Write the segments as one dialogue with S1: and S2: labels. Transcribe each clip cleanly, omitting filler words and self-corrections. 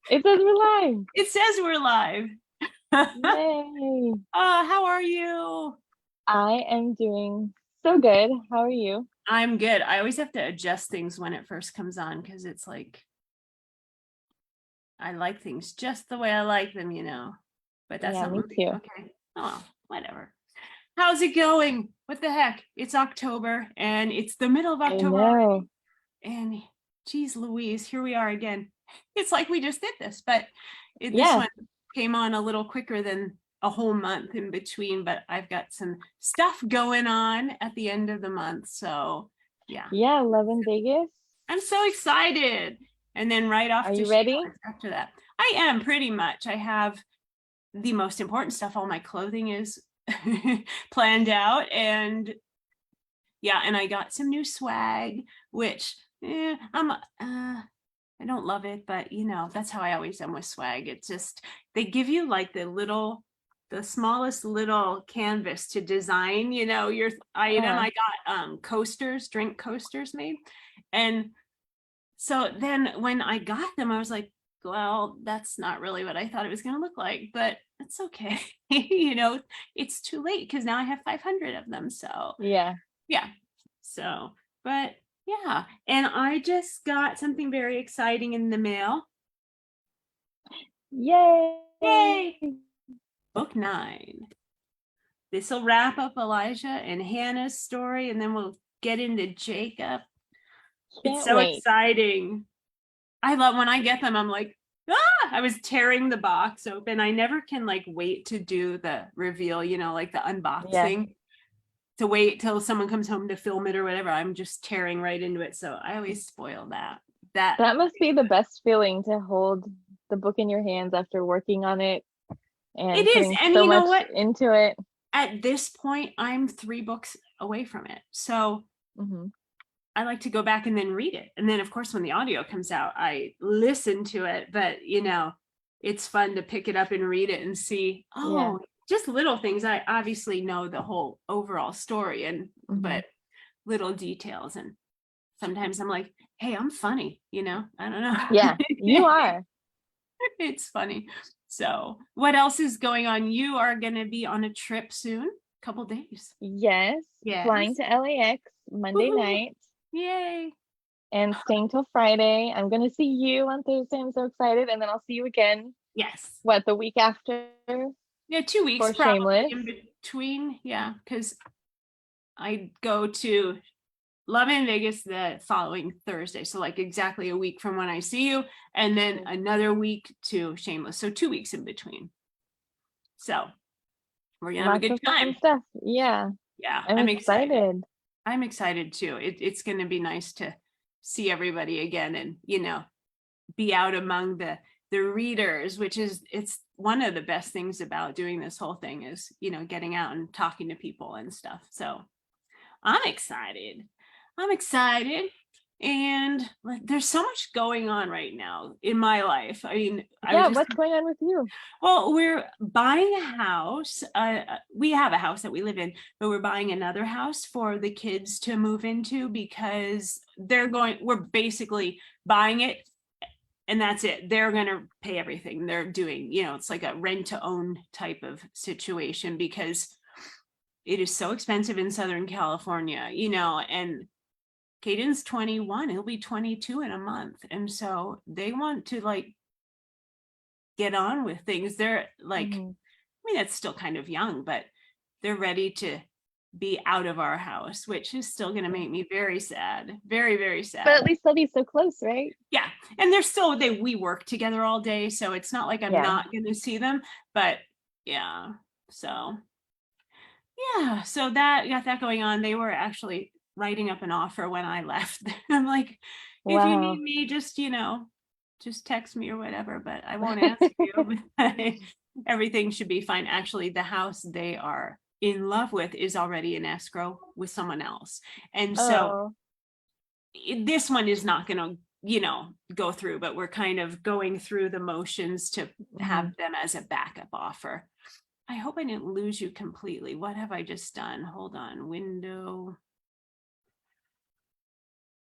S1: It says we're live.
S2: It says we're live.
S1: Yay.
S2: How are you?
S1: I am doing so good. How are you?
S2: I'm good. I always have to adjust things when it first comes on because it's like I like things just the way I like them. But that's
S1: Yeah,
S2: not
S1: me
S2: moving.
S1: too.
S2: Okay. Oh, whatever. How's it going? What the heck? It's October and it's the middle of
S1: I
S2: October
S1: know.
S2: already. And geez Louise, here we are again. It's like we just did this, but this
S1: Yeah.
S2: one came on a little quicker than a whole month in between, but I've got some stuff going on at the end of the month. So yeah,
S1: Yeah, Love in Vegas.
S2: I'm so excited. And then right off
S1: Are
S2: to
S1: you ready?
S2: Shameless after that. I am pretty much. I have the most important stuff. All my clothing is planned out. And yeah, and I got some new swag, which I don't love it, but that's how I always am with swag. It's just they give you like the smallest little canvas to design, your item.
S1: Uh,
S2: I got coasters, drink coasters made. And so then when I got them, I was like, well, that's not really what I thought it was going to look like, but it's okay. It's too late because now I have 500 of them. So
S1: yeah.
S2: yeah. So, but yeah. And I just got something very exciting in the mail.
S1: Yay.
S2: Yay! Book 9. This will wrap up Elijah and Hannah's story, and then we'll get into Jacob. It's
S1: Can't
S2: so
S1: wait.
S2: exciting. I love when I get them, I'm like, I was tearing the box open. I never can like wait to do the reveal, like the
S1: Yeah.
S2: unboxing, to wait till someone comes home to film it or whatever. I'm just tearing right into it. So I always spoil that. That
S1: That must be the best feeling to hold the book in your hands after working on it
S2: it
S1: and
S2: is.
S1: putting
S2: And
S1: so
S2: you know
S1: much
S2: what?
S1: into it.
S2: At this point, I'm 3 books away from it. So
S1: Hmm.
S2: I like to go back and then read it. And then, of course, when the audio comes out, I listen to it. But, it's fun to pick it up and read it and see,
S1: Yeah.
S2: oh, just little things. I obviously know the whole overall story,
S1: Hmm.
S2: but little details. And sometimes I'm like, hey, I'm funny, I don't know.
S1: Yeah, you are.
S2: It's funny. So, what else is going on? You are going to be on a trip soon, couple days.
S1: Yes. Flying
S2: Yes.
S1: to LAX Monday
S2: Woohoo.
S1: night.
S2: Yay.
S1: And staying till Friday. I'm going to see you on Thursday. I'm so excited. And then I'll see you again,
S2: Yes.
S1: what, the week after
S2: Yeah, 2 weeks
S1: for
S2: probably
S1: Shameless?
S2: in between. Yeah, because I go to Love in Vegas the following Thursday. So, like, exactly a week from when I see you, and then another week to Shameless. So, 2 weeks in between. So, we're going to have a
S1: Lots
S2: good
S1: of fun
S2: time.
S1: stuff. Yeah,
S2: Yeah,
S1: I'm
S2: I'm excited.
S1: excited.
S2: I'm excited too. It's going to be nice to see everybody again and, be out among the readers, which is it's one of the best things about doing this whole thing is, getting out and talking to people and stuff. So I'm excited. I'm excited. And like, there's so much going on right now in my life. I mean, I was
S1: Yeah,
S2: just,
S1: what's going on with you?
S2: well, we're buying a house. We have a house that we live in, but we're buying another house for the kids to move into because we're basically buying it and that's it. They're going to pay everything. They're doing, it's like a rent to own type of situation because it is so expensive in Southern California, and Caden's 21, he'll be 22 in a month. And so they want to like get on with things. They're like,
S1: Hmm.
S2: I mean, that's still kind of young, but they're ready to be out of our house, which is still going to make me very sad, very, very
S1: But at
S2: sad.
S1: least they'll be so close, right?
S2: Yeah, and they're still we work together all day, so it's not like I'm
S1: Yeah.
S2: not going to see them, but yeah. So yeah, so that got that going on. They were actually writing up an offer when I left. I'm like, if you need
S1: Wow.
S2: me, just text me or whatever, but I won't answer you. Everything should be fine. Actually, the house they are in love with is already in escrow with someone else. And so
S1: Oh.
S2: this one is not going to go through, but we're kind of going through the motions to
S1: Hmm.
S2: have them as a backup offer. I hope I didn't lose you completely. What have I just done? Hold on. Window.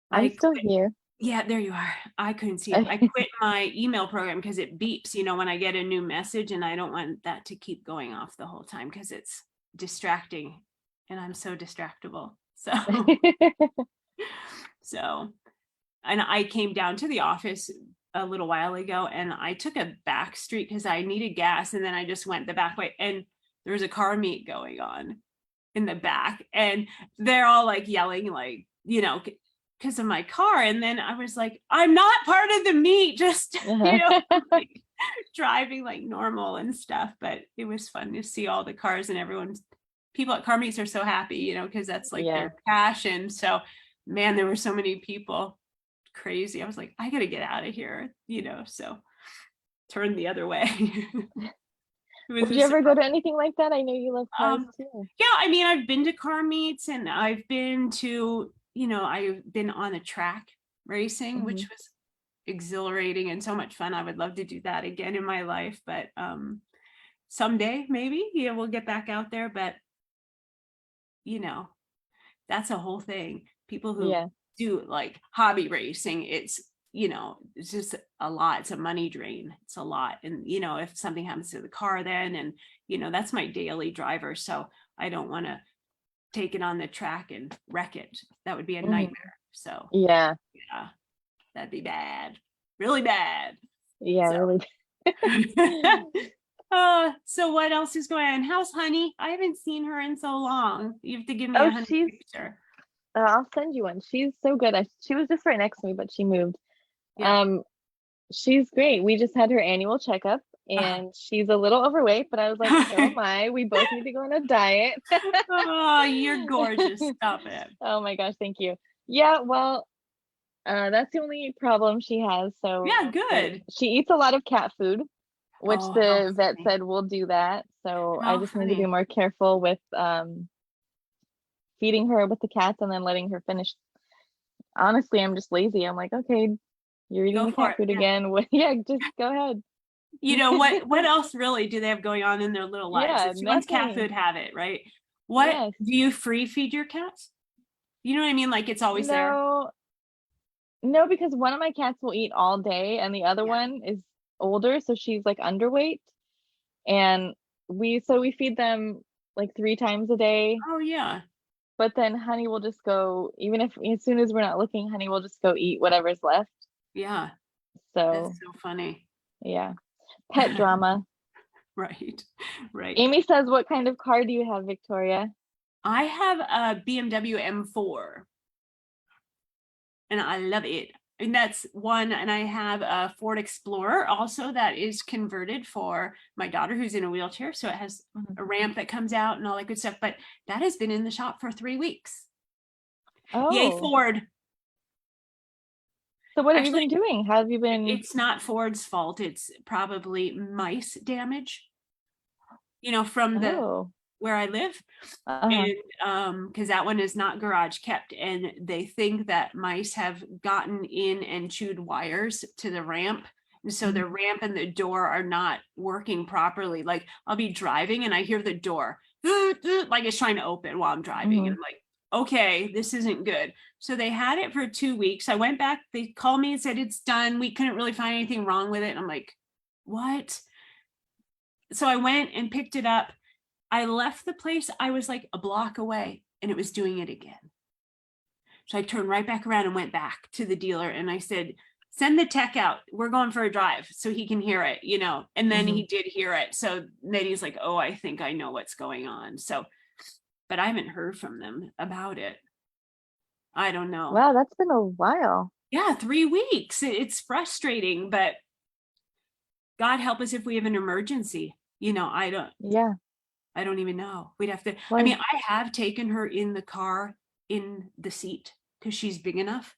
S1: I'm
S2: I
S1: still
S2: click.
S1: here.
S2: Yeah, there you are. I couldn't see it. I quit my email program because it beeps, when I get a new message, and I don't want that to keep going off the whole time because it's distracting and I'm so distractible. So, so, and I came down to the office a little while ago and I took a back street because I needed gas. And then I just went the back way and there was a car meet going on in the back and they're all like yelling, like, because of my car. And then I was like, I'm not part of the meet, just, like, driving like normal and stuff. But it was fun to see all the cars and people at car meets are so happy, because that's like their passion. So, man, there were so many people. Crazy. I was like, I gotta get out of here, so turn the other way.
S1: Would you ever go to anything like that? I know you love cars too.
S2: Yeah, I mean, I've been to car meets and I've been to, I've been on a track racing, which was exhilarating and so much fun. I would love to do that again in my life, but someday maybe, we'll get back out there. But that's a whole thing. People who do like hobby racing, it's just a lot. It's a money drain. It's a lot. And if something happens to the car then, and that's my daily driver, so I don't want to take it on the track and wreck it. That would be a nightmare. So yeah, that'd be bad, really bad.
S1: Really
S2: so what else is going on? How's Honey? I haven't seen her in so long. You have to give me a Honey picture.
S1: I'll send you one. She's so good. She was just right next to me, but she moved. She's great. We just had her annual checkup and she's a little overweight, but I was like, so am I. We both need to go on a diet.
S2: Oh, you're gorgeous. Stop it.
S1: Oh my gosh, thank you. Yeah, well, that's the only problem she has. So
S2: yeah, good.
S1: She eats a lot of cat food, which the vet said will do that. So I just need to be more careful with feeding her with the cats and then letting her finish. Honestly, I'm just lazy. I'm like, okay, you're eating the cat food again. Yeah, just go ahead.
S2: What else really do they have going on in their little lives? Once cat food, have it, right? What do you free feed your cats? You know what I mean? Like it's always there.
S1: No, because one of my cats will eat all day and the other one is older, so she's like underweight. And we feed them like 3 times a day.
S2: Oh yeah.
S1: But then Honey will just go, even if as soon as we're not looking, Honey will just go eat whatever's left.
S2: Yeah.
S1: So
S2: that's so funny.
S1: Yeah. Pet drama.
S2: Right.
S1: Amy says, what kind of car do you have, Victoria?
S2: I have a BMW M4 and I love it. And that's one. And I have a Ford Explorer also that is converted for my daughter who's in a wheelchair. So it has a ramp that comes out and all that good stuff. But that has been in the shop for 3 weeks. Oh. Yay, Ford.
S1: So what have you been doing? How have you been?
S2: It's not Ford's fault. It's probably mice damage, from where I live. And because that one is not garage kept. And they think that mice have gotten in and chewed wires to the ramp. And so the ramp and the door are not working properly. Like I'll be driving and I hear the door like it's trying to open while I'm driving. And I'm like, okay, this isn't good. So they had it for 2 weeks. I went back, they called me and said, it's done. We couldn't really find anything wrong with it. And I'm like, what? So I went and picked it up. I left the place. I was like a block away and it was doing it again. So I turned right back around and went back to the dealer and I said, send the tech out. We're going for a drive so he can hear it, and then he did hear it. So then he's like, oh, I think I know what's going on. So, but I haven't heard from them about it. I don't know.
S1: Wow, that's been a while.
S2: Yeah, 3 weeks. It's frustrating, but God help us if we have an emergency. I don't even know. We'd have to, I mean, I have taken her in the car in the seat because she's big enough.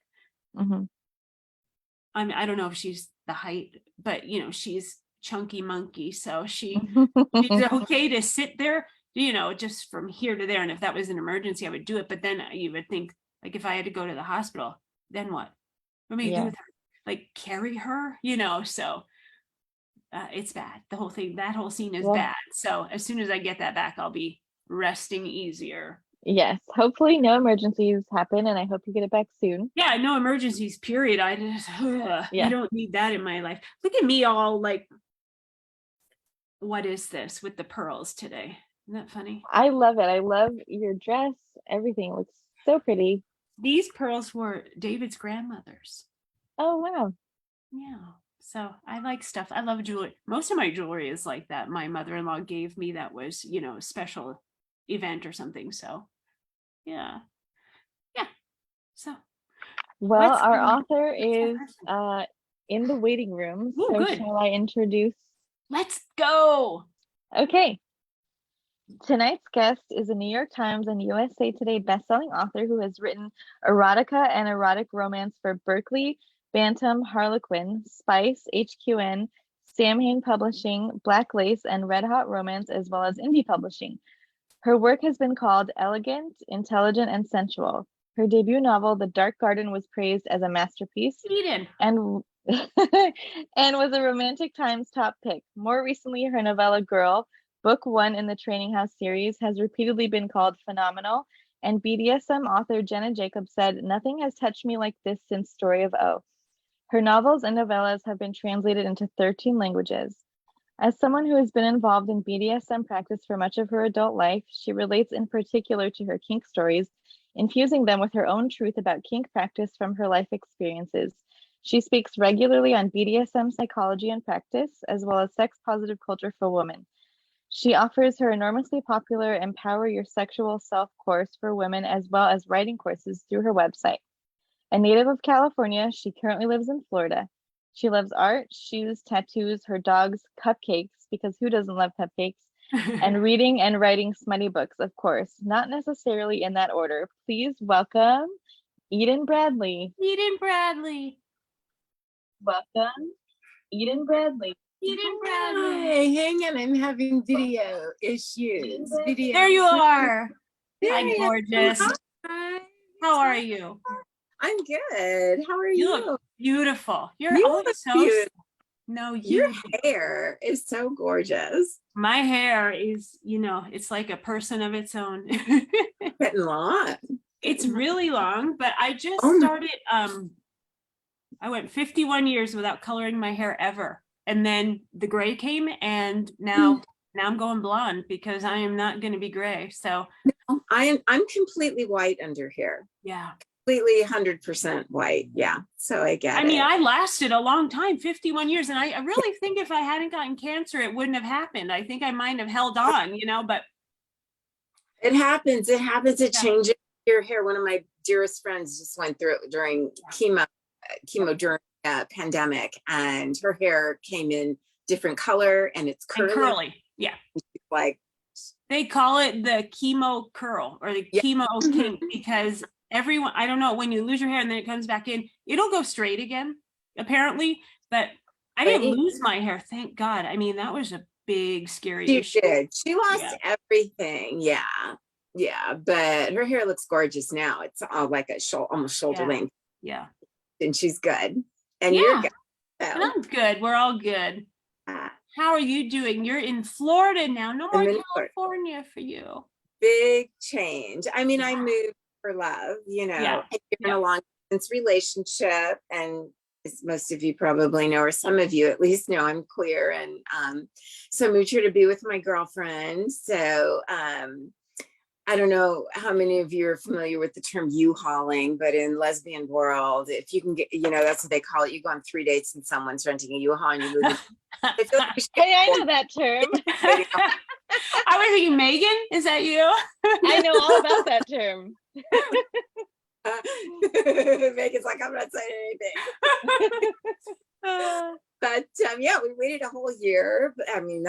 S2: I mean, I don't know if she's the height, but she's chunky monkey. So she's okay to sit there, just from here to there. And if that was an emergency, I would do it. But then you would think, like, if I had to go to the hospital, then what? What am I do with her? Like carry her, so it's bad. The whole thing, that whole scene is bad. So as soon as I get that back, I'll be resting easier.
S1: Yes, hopefully no emergencies happen, and I hope you get it back soon.
S2: Yeah, no emergencies, period. I just, I
S1: Yeah,
S2: don't need that in my life. Look at me all like, what is this with the pearls today? Isn't that funny?
S1: I love it. I love your dress. Everything looks so pretty.
S2: These pearls were David's grandmother's.
S1: Oh, wow.
S2: Yeah. So I like stuff. I love jewelry. Most of my jewelry is like that. My mother-in-law gave me that was, a special event or something. So yeah. Yeah. So
S1: Well,
S2: let's
S1: our
S2: go.
S1: author
S2: Let's go
S1: is in the waiting room.
S2: Oh,
S1: So
S2: good.
S1: shall I introduce?
S2: Let's go.
S1: Okay. Tonight's guest is a New York Times and USA Today bestselling author who has written erotica and erotic romance for Berkeley, Bantam, Harlequin, Spice, HQN, Samhain Publishing, Black Lace, and Red Hot Romance, as well as indie publishing. Her work has been called elegant, intelligent, and sensual. Her debut novel, The Dark Garden, was praised as a masterpiece
S2: Eden.
S1: and and was a Romantic Times top pick. More recently, her novella Girl, book one in the Training House series, has repeatedly been called phenomenal, and BDSM author Jenna Jacobs said, "Nothing has touched me like this since Story of O." Her novels and novellas have been translated into 13 languages. As someone who has been involved in BDSM practice for much of her adult life, she relates in particular to her kink stories, infusing them with her own truth about kink practice from her life experiences. She speaks regularly on BDSM psychology and practice, as well as sex positive culture for women. She offers her enormously popular Empower Your Sexual Self course for women, as well as writing courses through her website. A native of California, she currently lives in Florida. She loves art, shoes, tattoos, her dogs, cupcakes, because who doesn't love cupcakes? And reading and writing smutty books, of course, not necessarily in that order. Please welcome Eden Bradley.
S2: Eden Bradley.
S1: Welcome, Eden Bradley.
S2: Eden Bradley.
S3: Hi, hang on, I'm having video issues. Video.
S2: There you are.
S3: There
S2: Hi,
S3: I am.
S2: gorgeous.
S3: Hi.
S2: How are you?
S3: I'm good. How are
S2: You
S3: you?
S2: look beautiful. You're
S3: You
S2: always
S3: look
S2: so
S3: beautiful.
S2: no,
S3: Your
S2: you
S3: hair is so gorgeous.
S2: my hair is, it's like a person of its own.
S3: Getting long.
S2: It's really long, but I just
S3: Oh my-
S2: started I went 51 years without coloring my hair ever. And then the gray came and now I'm going blonde because I am not going to be gray. So
S3: I'm completely white under here.
S2: yeah.
S3: Completely 100% white. Yeah. So I get
S2: I mean,
S3: it.
S2: I lasted a long time, 51 years. And I really think if I hadn't gotten cancer, it wouldn't have happened. I think I might have held on, but
S3: It happens. It happens. It
S2: Yeah.
S3: changes your hair. One of my dearest friends just went through it during chemo during pandemic, and her hair came in different color and it's
S2: and
S3: curly.
S2: curly. Yeah.
S3: Like
S2: They call it the chemo curl or the
S3: Yeah.
S2: chemo kink because everyone, I don't know, when you lose your hair and then it comes back in, it'll go straight again, apparently. But I didn't
S3: Right.
S2: lose my hair, thank God. I mean, that was a big, scary
S3: she
S2: issue.
S3: did. She lost
S2: Yeah.
S3: everything. Yeah. Yeah. But her hair looks gorgeous now. It's all like a almost shoulder
S2: Yeah.
S3: length.
S2: Yeah.
S3: And she's good. And
S2: Yeah.
S3: you're good.
S2: And
S3: So,
S2: I'm good. We're all good.
S3: uh,
S2: How are you doing? You're in Florida now. No more
S3: I'm in Florida.
S2: California for you.
S3: big change. I mean, I
S2: Yeah.
S3: moved for love,
S2: Yeah.
S3: and you're in
S2: Yeah.
S3: a long distance relationship. And as most of you probably know, or some of you at least know, I'm queer. And so I moved here to be with my girlfriend. So I don't know how many of you are familiar with the term U-hauling, but in lesbian world, if you can get, that's what they call it. You go on 3 dates and someone's renting a U-Haul and you move it. I feel like we should
S1: Hey, I know that term.
S2: I was thinking, Megan, is that you?
S1: I know all about that term.
S3: Megan's like, I'm not saying anything. But yeah, we waited a whole year. But I mean,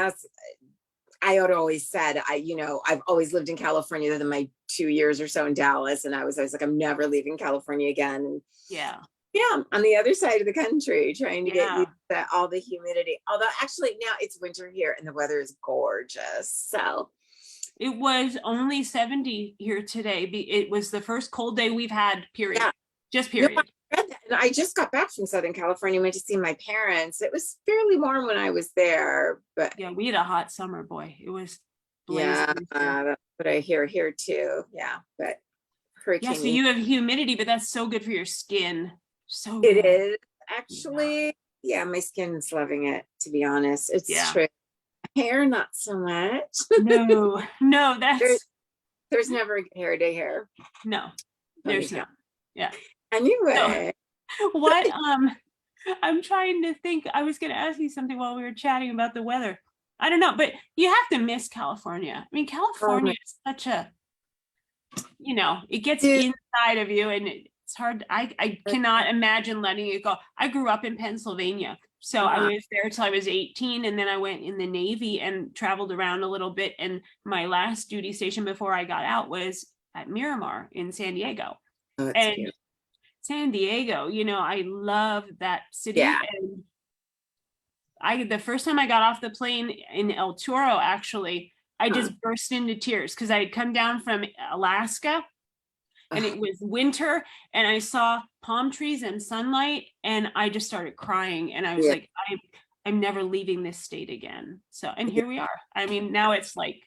S3: I had always said, I've always lived in California other than my 2 years or so in Dallas. And I was like, I'm never leaving California again. And
S2: Yeah.
S3: yeah, on the other side of the country, trying to get
S2: Yeah.
S3: used to all the humidity. Although actually now it's winter here and the weather is gorgeous. So
S2: It was only 70 here today. It was the first cold day we've had, period.
S3: Yeah.
S2: Just
S3: No,
S2: period.
S3: I read that. And I just got back from Southern California, went to see my parents. It was fairly warm when I was there, but
S2: Yeah, we had a hot summer, boy. It was
S3: Yeah,
S2: blazing.
S3: that's what I hear here too. Yeah, but
S2: Yeah, so
S3: hurricane.
S2: you have humidity, but that's so good for your skin. So
S3: It
S2: good.
S3: is actually, yeah, my skin's loving it, to be honest. It's
S2: Yeah.
S3: true. Hair, not so much.
S2: No, no,
S3: There,
S2: that's
S3: there's never a good hair day hair.
S2: no,
S3: Let me
S2: there's
S3: tell
S2: not. Yeah.
S3: you.
S2: So
S3: Anyway,
S2: what I'm trying to think. I was gonna ask you something while we were chatting about the weather. I don't know, but you have to miss California. I mean,
S3: oh
S2: California
S3: my
S2: is such a, it gets
S3: dude,
S2: inside of you and it's hard. I cannot imagine letting it go. I grew up in Pennsylvania. So I
S3: uh-huh.
S2: was there till I was 18 and then I went in the Navy and traveled around a little bit. And my last duty station before I got out was at Miramar in San Diego.
S3: Oh, it's
S2: And
S3: beautiful.
S2: San Diego, I love that city.
S3: Yeah.
S2: And the first time I got off the plane in El Toro, actually, I
S3: Huh.
S2: just burst into tears because I had come down from Alaska and it
S3: Ugh,
S2: was winter and I saw palm trees and sunlight and I just started crying and I was
S3: yeah.
S2: like, I'm never leaving this state again. So, and
S3: Yeah.
S2: here we are. I mean, now it's like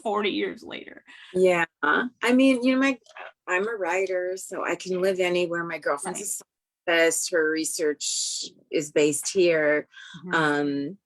S2: 40 years later.
S3: Yeah. I mean, I'm a writer, so I can live anywhere. My girlfriend's a scientist. Her research is based here.
S2: Mhm.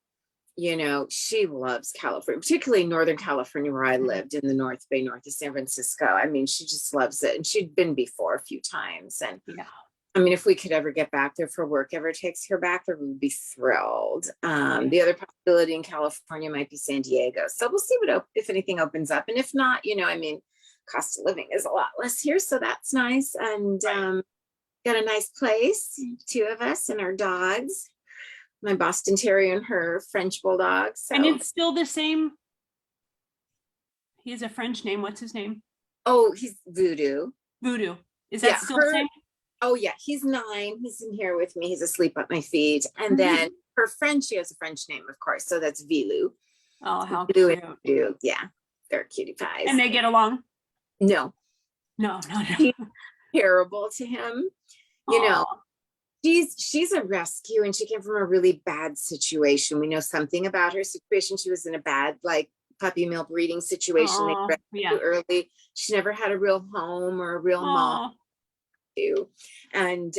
S3: She loves California, particularly Northern California, where I lived in the North Bay, north of San Francisco. I mean, she just loves it. And she'd been before a few times. And
S2: Yeah.
S3: I mean, if we could ever get back there for work, ever takes her back there, we would be thrilled. The other possibility in California might be San Diego. So we'll see if anything opens up. And if not, I mean, cost of living is a lot less here. So that's nice. And got a nice place, two of us and our dogs, my Boston Terrier and her French Bulldog. So,
S2: And it's still the same. He has a French name. What's his name?
S3: oh, he's Voodoo.
S2: Voodoo. Is that
S3: Yeah,
S2: still the same?
S3: oh yeah, he's 9. He's in here with me. He's asleep at my feet. And
S2: Mhm.
S3: then her friend, she has a French name, of course. So that's Vilou.
S2: Oh, how
S3: Vilou
S2: cute.
S3: and Voodoo. Yeah, they're cutie pies.
S2: And they get along?
S3: No,
S2: No.
S3: she's terrible to him.
S2: Aw.
S3: She's a rescue and she came from a really bad situation. We know something about her situation. She was in a bad, like, puppy mill breeding situation. They
S2: Aw,
S3: rescued
S2: yeah.
S3: early. She never had a real home or a real mom.
S2: Aw.
S3: And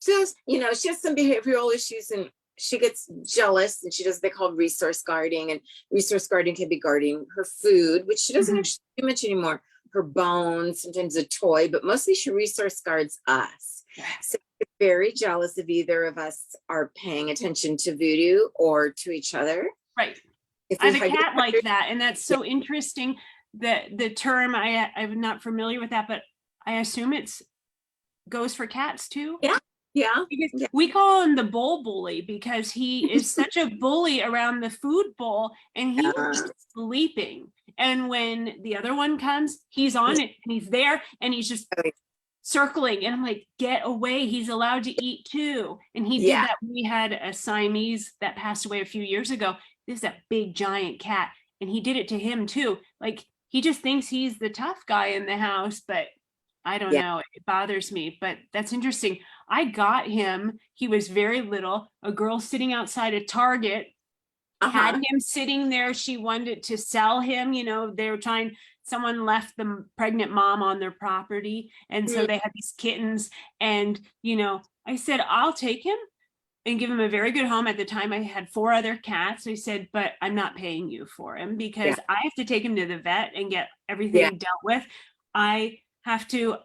S3: just she has some behavioral issues and she gets jealous and she does they call resource guarding, and resource guarding can be guarding her food, which she doesn't
S2: Mhm.
S3: actually do much anymore, her bones, sometimes a toy, but mostly she resource guards us. So she's very jealous if either of us are paying attention to Voodoo or to each other.
S2: Right.
S3: If
S2: I
S3: we
S2: have a
S3: hug
S2: cat
S3: each
S2: like
S3: other-
S2: that, and that's so interesting that the term I'm not familiar with that, but I assume it's goes for cats too.
S3: Yeah. Yeah.
S2: Because we call him the bowl bully because he is such a bully around the food bowl and he's
S3: Yeah.
S2: sleeping. And when the other one comes, he's on it and he's there and he's just circling. And I'm like, get away. He's allowed to eat too. And he did
S3: Yeah.
S2: that. We had a Siamese that passed away a few years ago. This is a big giant cat. And he did it to him too. Like he just thinks he's the tough guy in the house, but I don't
S3: Yeah.
S2: know. It bothers me, but that's interesting. I got him. He was very little. A girl sitting outside a Target had
S3: Uh-huh.
S2: him sitting there. She wanted to sell him. They were someone left the pregnant mom on their property. And so
S3: Mm.
S2: they had these kittens. And, I said, I'll take him and give him a very good home. At the time, I had 4 other cats. I said, but I'm not paying you for him because I have to take him to the vet and get everything dealt with. I have to,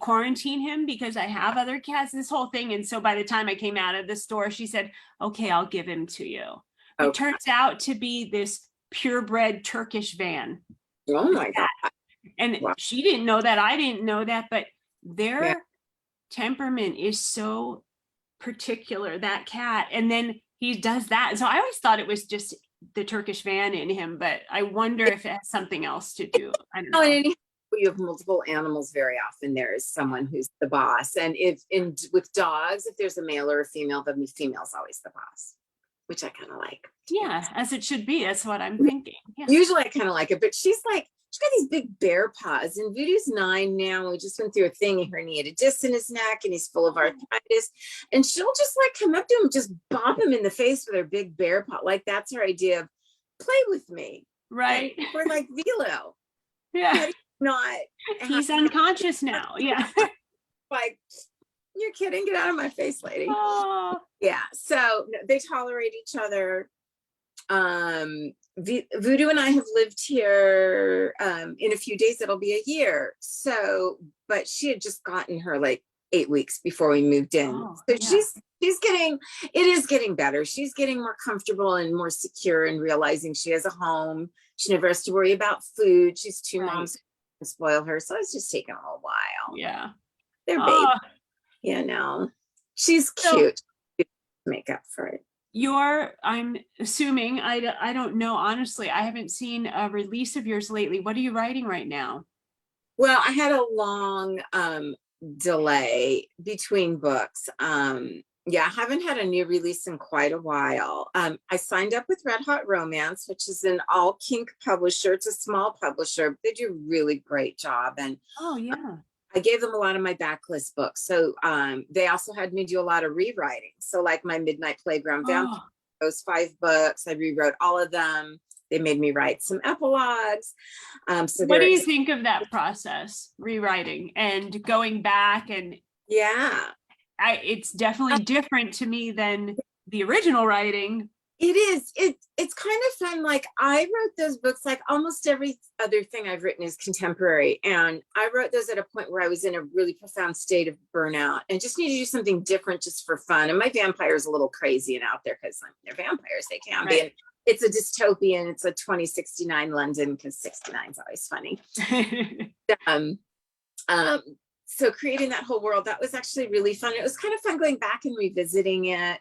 S2: quarantine him because I have other cats, this whole thing. And so by the time I came out of the store, she said, okay, I'll give him to you. It
S3: Okay.
S2: turns out to be this purebred Turkish van.
S3: Oh my God.
S2: And
S3: Wow.
S2: she didn't know that. I didn't know that, but their temperament is so particular, that cat. And then he does that. So I always thought it was just the Turkish van in him, but I wonder if it has something else to do. I don't know.
S3: And you have multiple animals, very often there is someone who's the boss. And with dogs, if there's a male or a female, the female's always the boss, which I kind of like.
S2: Yeah, as it should be. That's what I'm thinking. Yeah.
S3: Usually I kind of like it, but she's got these big bear paws, and Voodoo's 9 now. We just went through a thing. He herniated disc in his neck and he's full of arthritis, and she'll just like come up to him, just bop him in the face with her big bear paw. Like that's her idea of play with me.
S2: Right.
S3: We're like, Velo,
S2: Yeah.
S3: not
S2: He's unconscious now. Yeah.
S3: like, you're kidding, get out of my face, lady.
S2: Oh,
S3: Yeah, so no, they tolerate each other. Voodoo and I have lived here in a few days, it'll be a year. So, but she had just gotten her like 8 weeks before we moved in.
S2: Oh,
S3: So
S2: yeah.
S3: she's getting, it is getting better. She's getting more comfortable and more secure and realizing she has a home. She never has to worry about food. She's two
S2: Right.
S3: moms to spoil her. So it's just taking a little while.
S2: Yeah.
S3: They're baby,
S2: Oh,
S3: you know. She's
S2: So-
S3: cute. Make up for it.
S2: I'm assuming, I don't know, honestly, I haven't seen a release of yours lately. What are you writing right now?
S3: Well, I had a long delay between books. Yeah, I haven't had a new release in quite a while. I signed up with Red Hot Romance, which is an all kink publisher. It's a small publisher, but they do a really great job. And
S2: Oh, yeah.
S3: I gave them a lot of my backlist books. So they also had me do a lot of rewriting. So like my Midnight Playground Vampire,
S2: Oh,
S3: those 5 books, I rewrote all of them. They made me write some epilogues. So
S2: what do
S3: they're-
S2: you think of that process, rewriting and going back? And
S3: Yeah.
S2: it's definitely different to me than the original writing.
S3: It is. It's kind of fun. Like I wrote those books, like almost every other thing I've written is contemporary. And I wrote those at a point where I was in a really profound state of burnout and just needed to do something different just for fun. And my vampire is a little crazy and out there because they're vampires. They can be.
S2: Right.
S3: And it's a dystopian. It's a 2069 London because 69 is always funny. Um, so creating that whole world, that was actually really fun. It was kind of fun going back and revisiting it.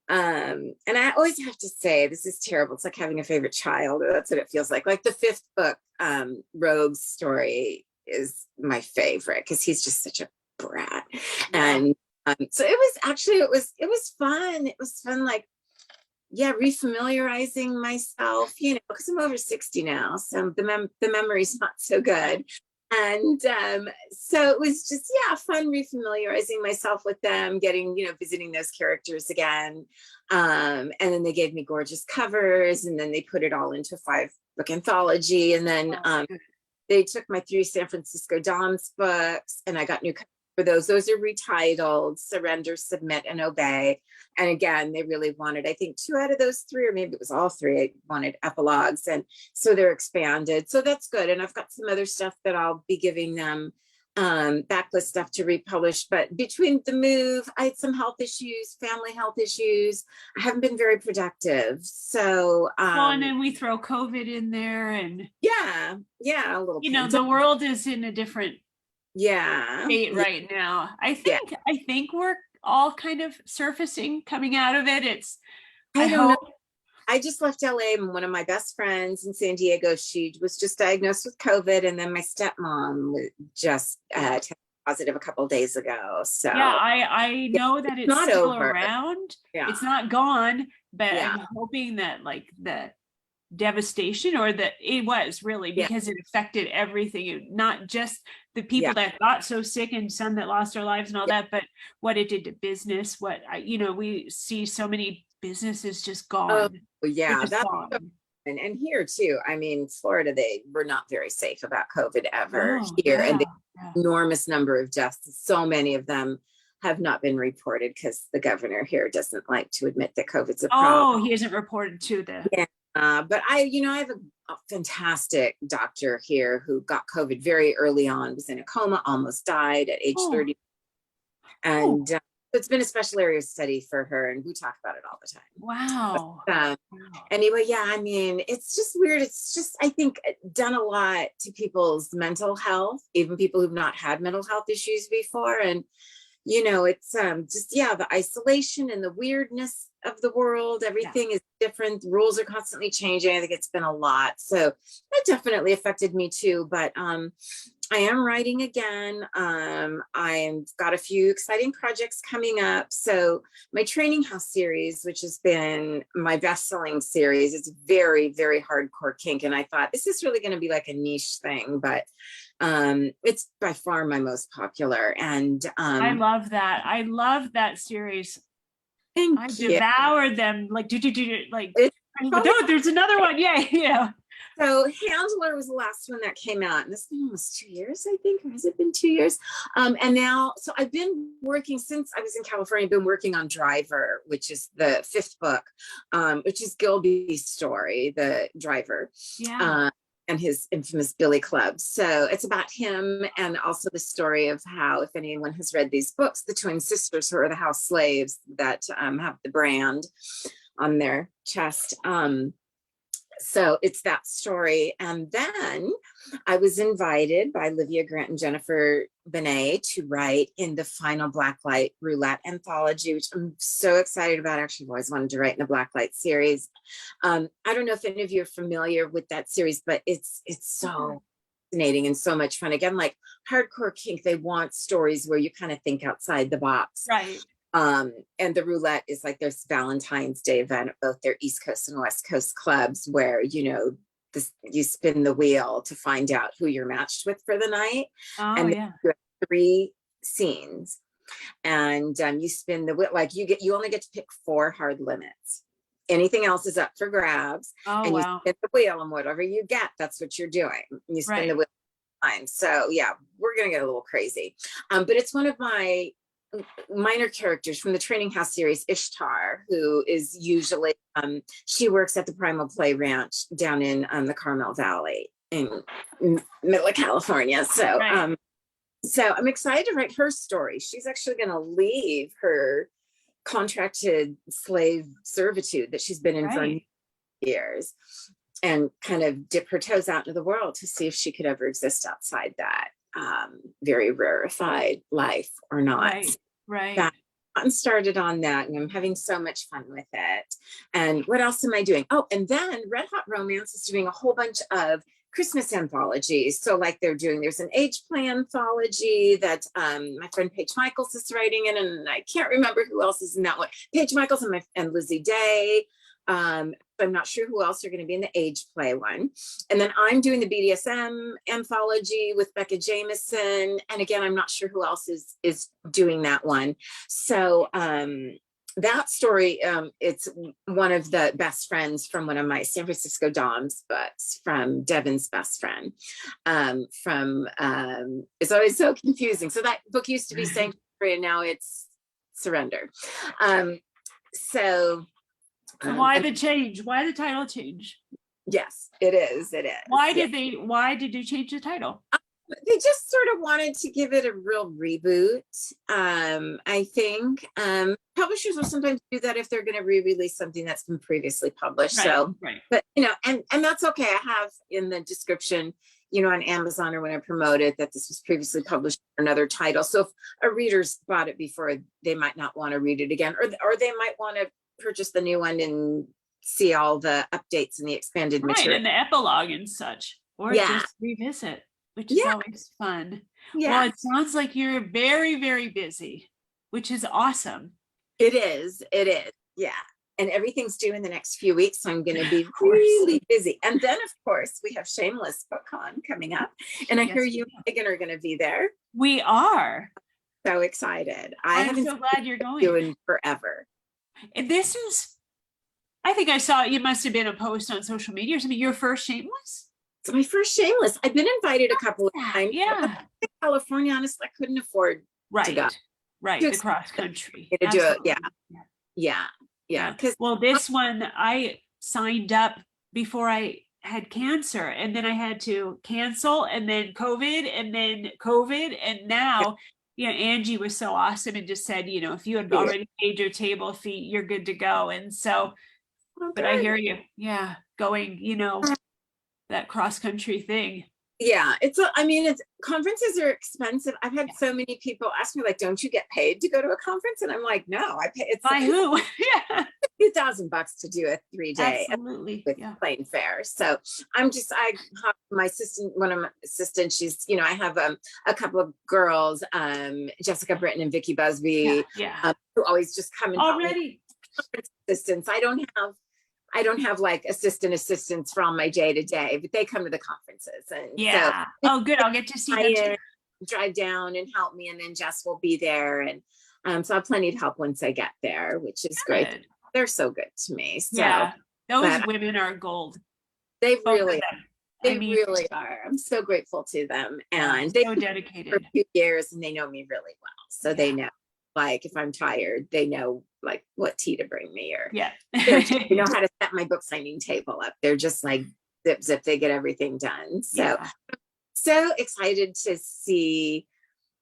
S3: And I always have to say, this is terrible. It's like having a favorite child. That's what it feels like. Like the 5th book, Rogue's story is my favorite because he's just such a brat. And so it was fun. It was fun, like, yeah, refamiliarizing myself, you know, because I'm over 60 now. So the memory's not so good. And so it was just, yeah, fun refamiliarizing myself with them, getting, you know, visiting those characters again. And then they gave me gorgeous covers and then they put it all into a 5-book anthology. And then they took my 3 San Francisco Doms books and I got new covers for those. Those are retitled Surrender, Submit, and Obey. And again, they really wanted, I think 2 out of those 3, or maybe it was all 3, I wanted epilogues. And so they're expanded. So that's good. And I've got some other stuff that I'll be giving them, backlist stuff to republish. But between the move, I had some health issues, family health issues. I haven't been very productive. So,
S2: and then we throw COVID in there and,
S3: yeah, a little,
S2: you know, the world is in a different
S3: yeah,
S2: state right now. I think we're all kind of surfacing, coming out of it.
S3: I don't know. I just left LA and one of my best friends in San Diego, she was just diagnosed with COVID. And then my stepmom just tested positive a couple of days ago. So
S2: yeah, I know that it's
S3: not
S2: still
S3: over.
S2: around.
S3: Yeah.
S2: It's not gone, but
S3: Yeah.
S2: I'm hoping that like the devastation, or that it was really, because it affected everything, not just the people that got so sick and some that lost their lives and all that, but what it did to business. We see so many businesses just gone.
S3: Yeah,
S2: Just
S3: that's
S2: gone.
S3: and here too. I mean, Florida, they were not very safe about COVID ever
S2: Oh,
S3: here, and the
S2: yeah.
S3: enormous number of deaths. So many of them have not been reported because the governor here doesn't like to admit that COVID's a problem.
S2: Oh, he isn't reported to the.
S3: Yeah. But I have a fantastic doctor here who got COVID very early on, was in a coma, almost died at age 30. And it's been a special area of study for her. And we talk about it all the time.
S2: Wow.
S3: Anyway, yeah, I mean, it's just weird. It's just, I think, done a lot to people's mental health, even people who've not had mental health issues before. And, it's just, the isolation and the weirdness of the world. Everything is different. The rules are constantly changing. I think it's been a lot. So that definitely affected me too. But I am writing again. I've got a few exciting projects coming up. So my Training House series, which has been my best-selling series, it's very, very hardcore kink. And I thought this is really going to be like a niche thing, but it's by far my most popular. And
S2: I love that. I love that series.
S3: Thank
S2: I
S3: you.
S2: devoured them. Like,
S3: It's
S2: no, there's another one. Yeah.
S3: So Handler was the last one that came out, and this has been almost 2 years, I think, or has it been 2 years? And now, so I've been working since I was in California. I've been working on Driver, which is the fifth book, which is Gilby's story, the driver.
S2: Yeah.
S3: And his infamous Billy Club. So it's about him, and also the story of how, if anyone has read these books, the twin sisters who are the house slaves that have the brand on their chest. So it's that story. And then I was invited by Livia Grant and Jennifer Benet to write in the final Blacklight Roulette anthology, which I'm so excited about. Actually, I've always wanted to write in a Blacklight series. I don't know if any of you are familiar with that series, but it's so fascinating and so much fun. Again, like hardcore kink, they want stories where you kind of think outside the box.
S2: Right.
S3: And the roulette is like this Valentine's Day event at both their East Coast and West Coast clubs, where you spin the wheel to find out who you're matched with for the night.
S2: Oh,
S3: and
S2: yeah.
S3: you have 3 scenes, and you spin the wheel. Like you only get to pick 4 hard limits. Anything else is up for grabs.
S2: Oh,
S3: and
S2: wow.
S3: you spin the wheel, and whatever you get, that's what you're doing. And you spin the wheel. So yeah, we're gonna get a little crazy, but it's one of my minor characters from the Training House series, Ishtar, who is usually she works at the Primal Play Ranch down in the Carmel Valley in middle of California. So so I'm excited to write her story. She's actually going to leave her contracted slave servitude that she's been in for years, and kind of dip her toes out into the world to see if she could ever exist outside that very rarefied life or not.
S2: Right.
S3: That started on that, and I'm having so much fun with it. And what else am I doing? Oh, and then Red Hot Romance is doing a whole bunch of Christmas anthologies. So like there's an age play anthology that my friend Paige Michaels is writing in, and I can't remember who else is in that one. Paige Michaels and Lizzie Day. I'm not sure who else are going to be in the age play one. And then I'm doing the BDSM anthology with Becca Jameson. And again, I'm not sure who else is doing that one. So that story, it's one of the best friends from one of my San Francisco Doms books, from Devin's best friend. It's always so confusing. So that book used to be Sanctuary, and now it's Surrender. So
S2: why the change? Why the title change?
S3: Yes, it is. It is.
S2: Why did you change the title?
S3: They just sort of wanted to give it a real reboot. I think publishers will sometimes do that if they're going to re-release something that's been previously published. But and that's okay. I have in the description, on Amazon or when I promote it, that this was previously published for another title. So if a reader's bought it before, they might not want to read it again, or they might want to purchase the new one and see all the updates and the expanded material
S2: and the epilogue and such, or just revisit, which is always fun. Well, it sounds like you're very, very busy, which is awesome.
S3: It is yeah, and everything's due in the next few weeks, so I'm going to be really busy. And then of course we have Shameless BookCon coming up, and I hear you and Megan are going to be there.
S2: We are
S3: so excited.
S2: I'm so glad you're going.
S3: Doing forever.
S2: This is, I think I saw, you must have been a post on social media or something, your first Shameless?
S3: It's my first Shameless. I've been invited a couple of times.
S2: Yeah.
S3: In California, honestly, I couldn't afford to go.
S2: Right, the cross country.
S3: To do it, yeah.
S2: Well, this one, I signed up before I had cancer, and then I had to cancel, and then COVID, and now... Angie was so awesome and just said, if you had already paid your table fee, you're good to go. And so, but I hear you. Yeah. Going, that cross country thing.
S3: Yeah. It's conferences are expensive. I've had so many people ask me, like, don't you get paid to go to a conference? And I'm like, no, I pay. It's
S2: by who? Yeah.
S3: $2,000 to do a 3-day
S2: with
S3: plane fare. So I have my assistant, one of my assistants, she's, I have a couple of girls, Jessica Britton and Vicky Busby, who always just come and
S2: already
S3: assistants. I don't have like assistants from my day to day, but they come to the conferences. And
S2: so, good. I'll get to see them.
S3: Drive down and help me, and then Jess will be there. And so I have plenty of help once I get there, which is great. They're so good to me. So
S2: those women are gold.
S3: They really, They
S2: I mean,
S3: really are. I'm so grateful to them. And
S2: so
S3: they've been for a
S2: dedicated.
S3: few years and they know me really well. So they
S2: Yeah.
S3: know, like, if I'm tired, they know like what tea to bring me, or
S2: Yeah.
S3: you know how to set my book signing table up. They're just like zip, zip, they get everything done. So,
S2: Yeah.
S3: so excited to see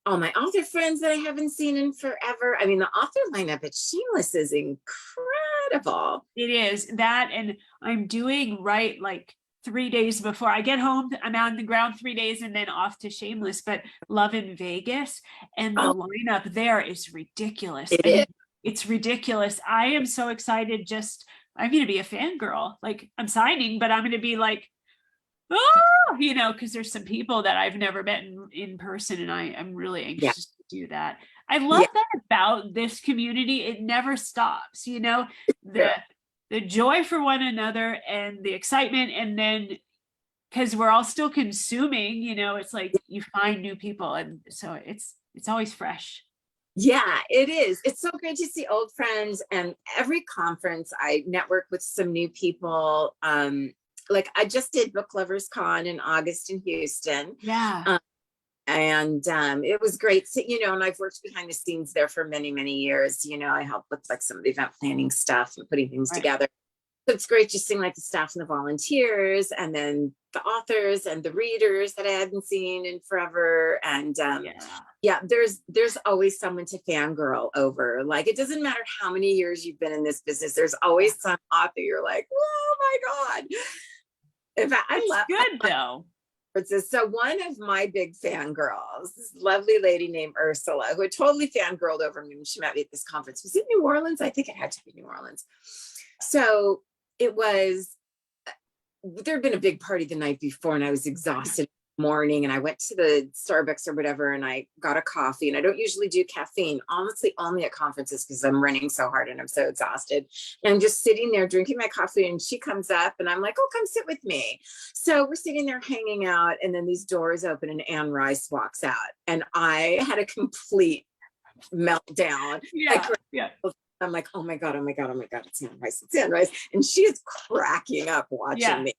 S3: all my author friends that I haven't seen in forever. I mean, the author lineup at Shameless is incredible.
S2: It is that, and I'm doing right like 3 days before I get home. I'm out on the ground 3 days and then off to Shameless, but Love in Vegas, and the
S3: Oh,
S2: lineup there is ridiculous.
S3: it
S2: I mean,
S3: is.
S2: it's ridiculous. I am so excited. I'm going to be a fangirl. Like, I'm signing, but I'm going to be like, oh, because there's some people that I've never met in person, and I'm really
S3: Yeah.
S2: anxious to do that. I love that about this community. It never stops, the joy for one another and the excitement. And then because we're all still consuming, it's like you find new people. And so it's always fresh.
S3: Yeah, it is. It's so great to see old friends. And every conference I network with some new people. Like I just did Book Lovers Con in August in Houston.
S2: Yeah.
S3: And it was great to, and I've worked behind the scenes there for many, many years. I help with like some of the event planning stuff and putting things together. So it's great just seeing like the staff and the volunteers, and then the authors and the readers that I hadn't seen in forever. And there's always someone to fangirl over. Like, it doesn't matter how many years you've been in this business, there's always some author you're like, oh my God. In fact, I love
S2: good though.
S3: So one of my big fangirls, this lovely lady named Ursula, who had totally fangirled over me when she met me at this conference. Was it New Orleans? I think it had to be New Orleans. So it was, there'd been a big party the night before and I was exhausted in the morning, and I went to the Starbucks or whatever and I got a coffee, and I don't usually do caffeine, honestly, only at conferences because I'm running so hard and I'm so exhausted. And I'm just sitting there drinking my coffee, and she comes up and I'm like, oh, come sit with me. So we're sitting there hanging out, and then these doors open and Anne Rice walks out, and I had a complete meltdown. I'm like, oh my God, it's Anne Rice. And she is cracking up watching me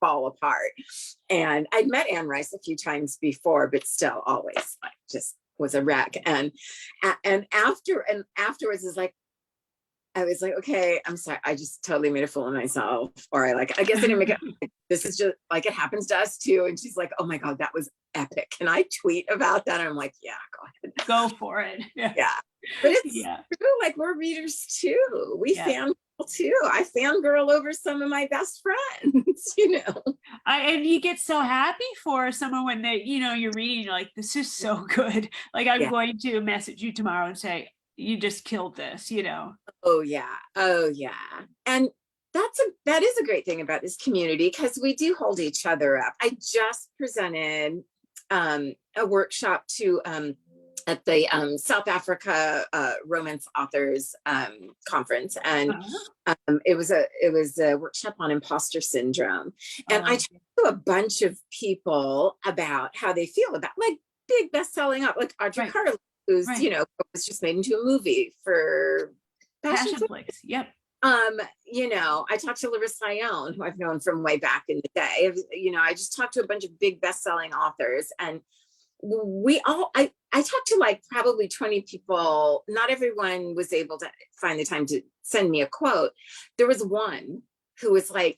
S3: fall apart. And I'd met Anne Rice a few times before, but still always like just was a wreck. And afterwards is like, I was like, okay, I'm sorry. I just totally made a fool of myself. Or I guess I didn't make it. This is just like, it happens to us too. And she's like, oh my God, that was epic. Can I tweet about that? And I'm like, yeah, go ahead.
S2: Go for it.
S3: Yeah. But it's true, like, we're readers too. We fangirl too. I fangirl over some of my best friends,
S2: and you get so happy for someone when they, you're reading, you're like, this is so good. Like, I'm going to message you tomorrow and say, you just killed this,
S3: Oh yeah. And that is a great thing about this community, because we do hold each other up. I just presented a workshop to at the South Africa Romance Authors Conference, and it was a workshop on imposter syndrome, and I talked to a bunch of people about how they feel about like big best-selling up, like Audrey Carla, who's was just made into a movie for
S2: Passionflix. Yep.
S3: I talked to Larissa Ione, who I've known from way back in the day. I just talked to a bunch of big best-selling authors, and I talked to like probably 20 people. Not everyone was able to find the time to send me a quote. There was one who was like,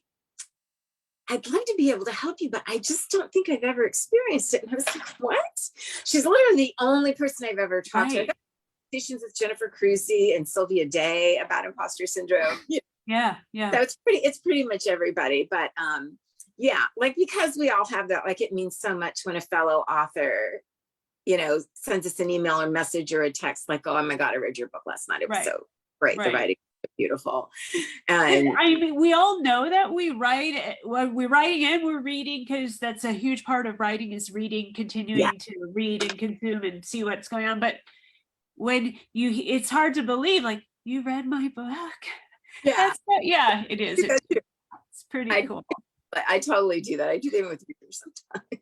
S3: I'd love to be able to help you, but I just don't think I've ever experienced it. And I was like, what? She's literally the only person I've ever talked to. I've got conversations with Jennifer Cruzy and Sylvia Day about imposter syndrome.
S2: Yeah.
S3: So it's pretty much everybody. But like, because we all have that, like, it means so much when a fellow author, sends us an email or message or a text like, oh my God, I read your book last night. It was so great. The writing was beautiful. And
S2: I mean, we all know that we write when we're writing and we're reading, because that's a huge part of writing is reading, continuing to read and consume and see what's going on. But when it's hard to believe, like, you read my book. It is. It's pretty cool.
S3: I totally do that. I do that with readers sometimes.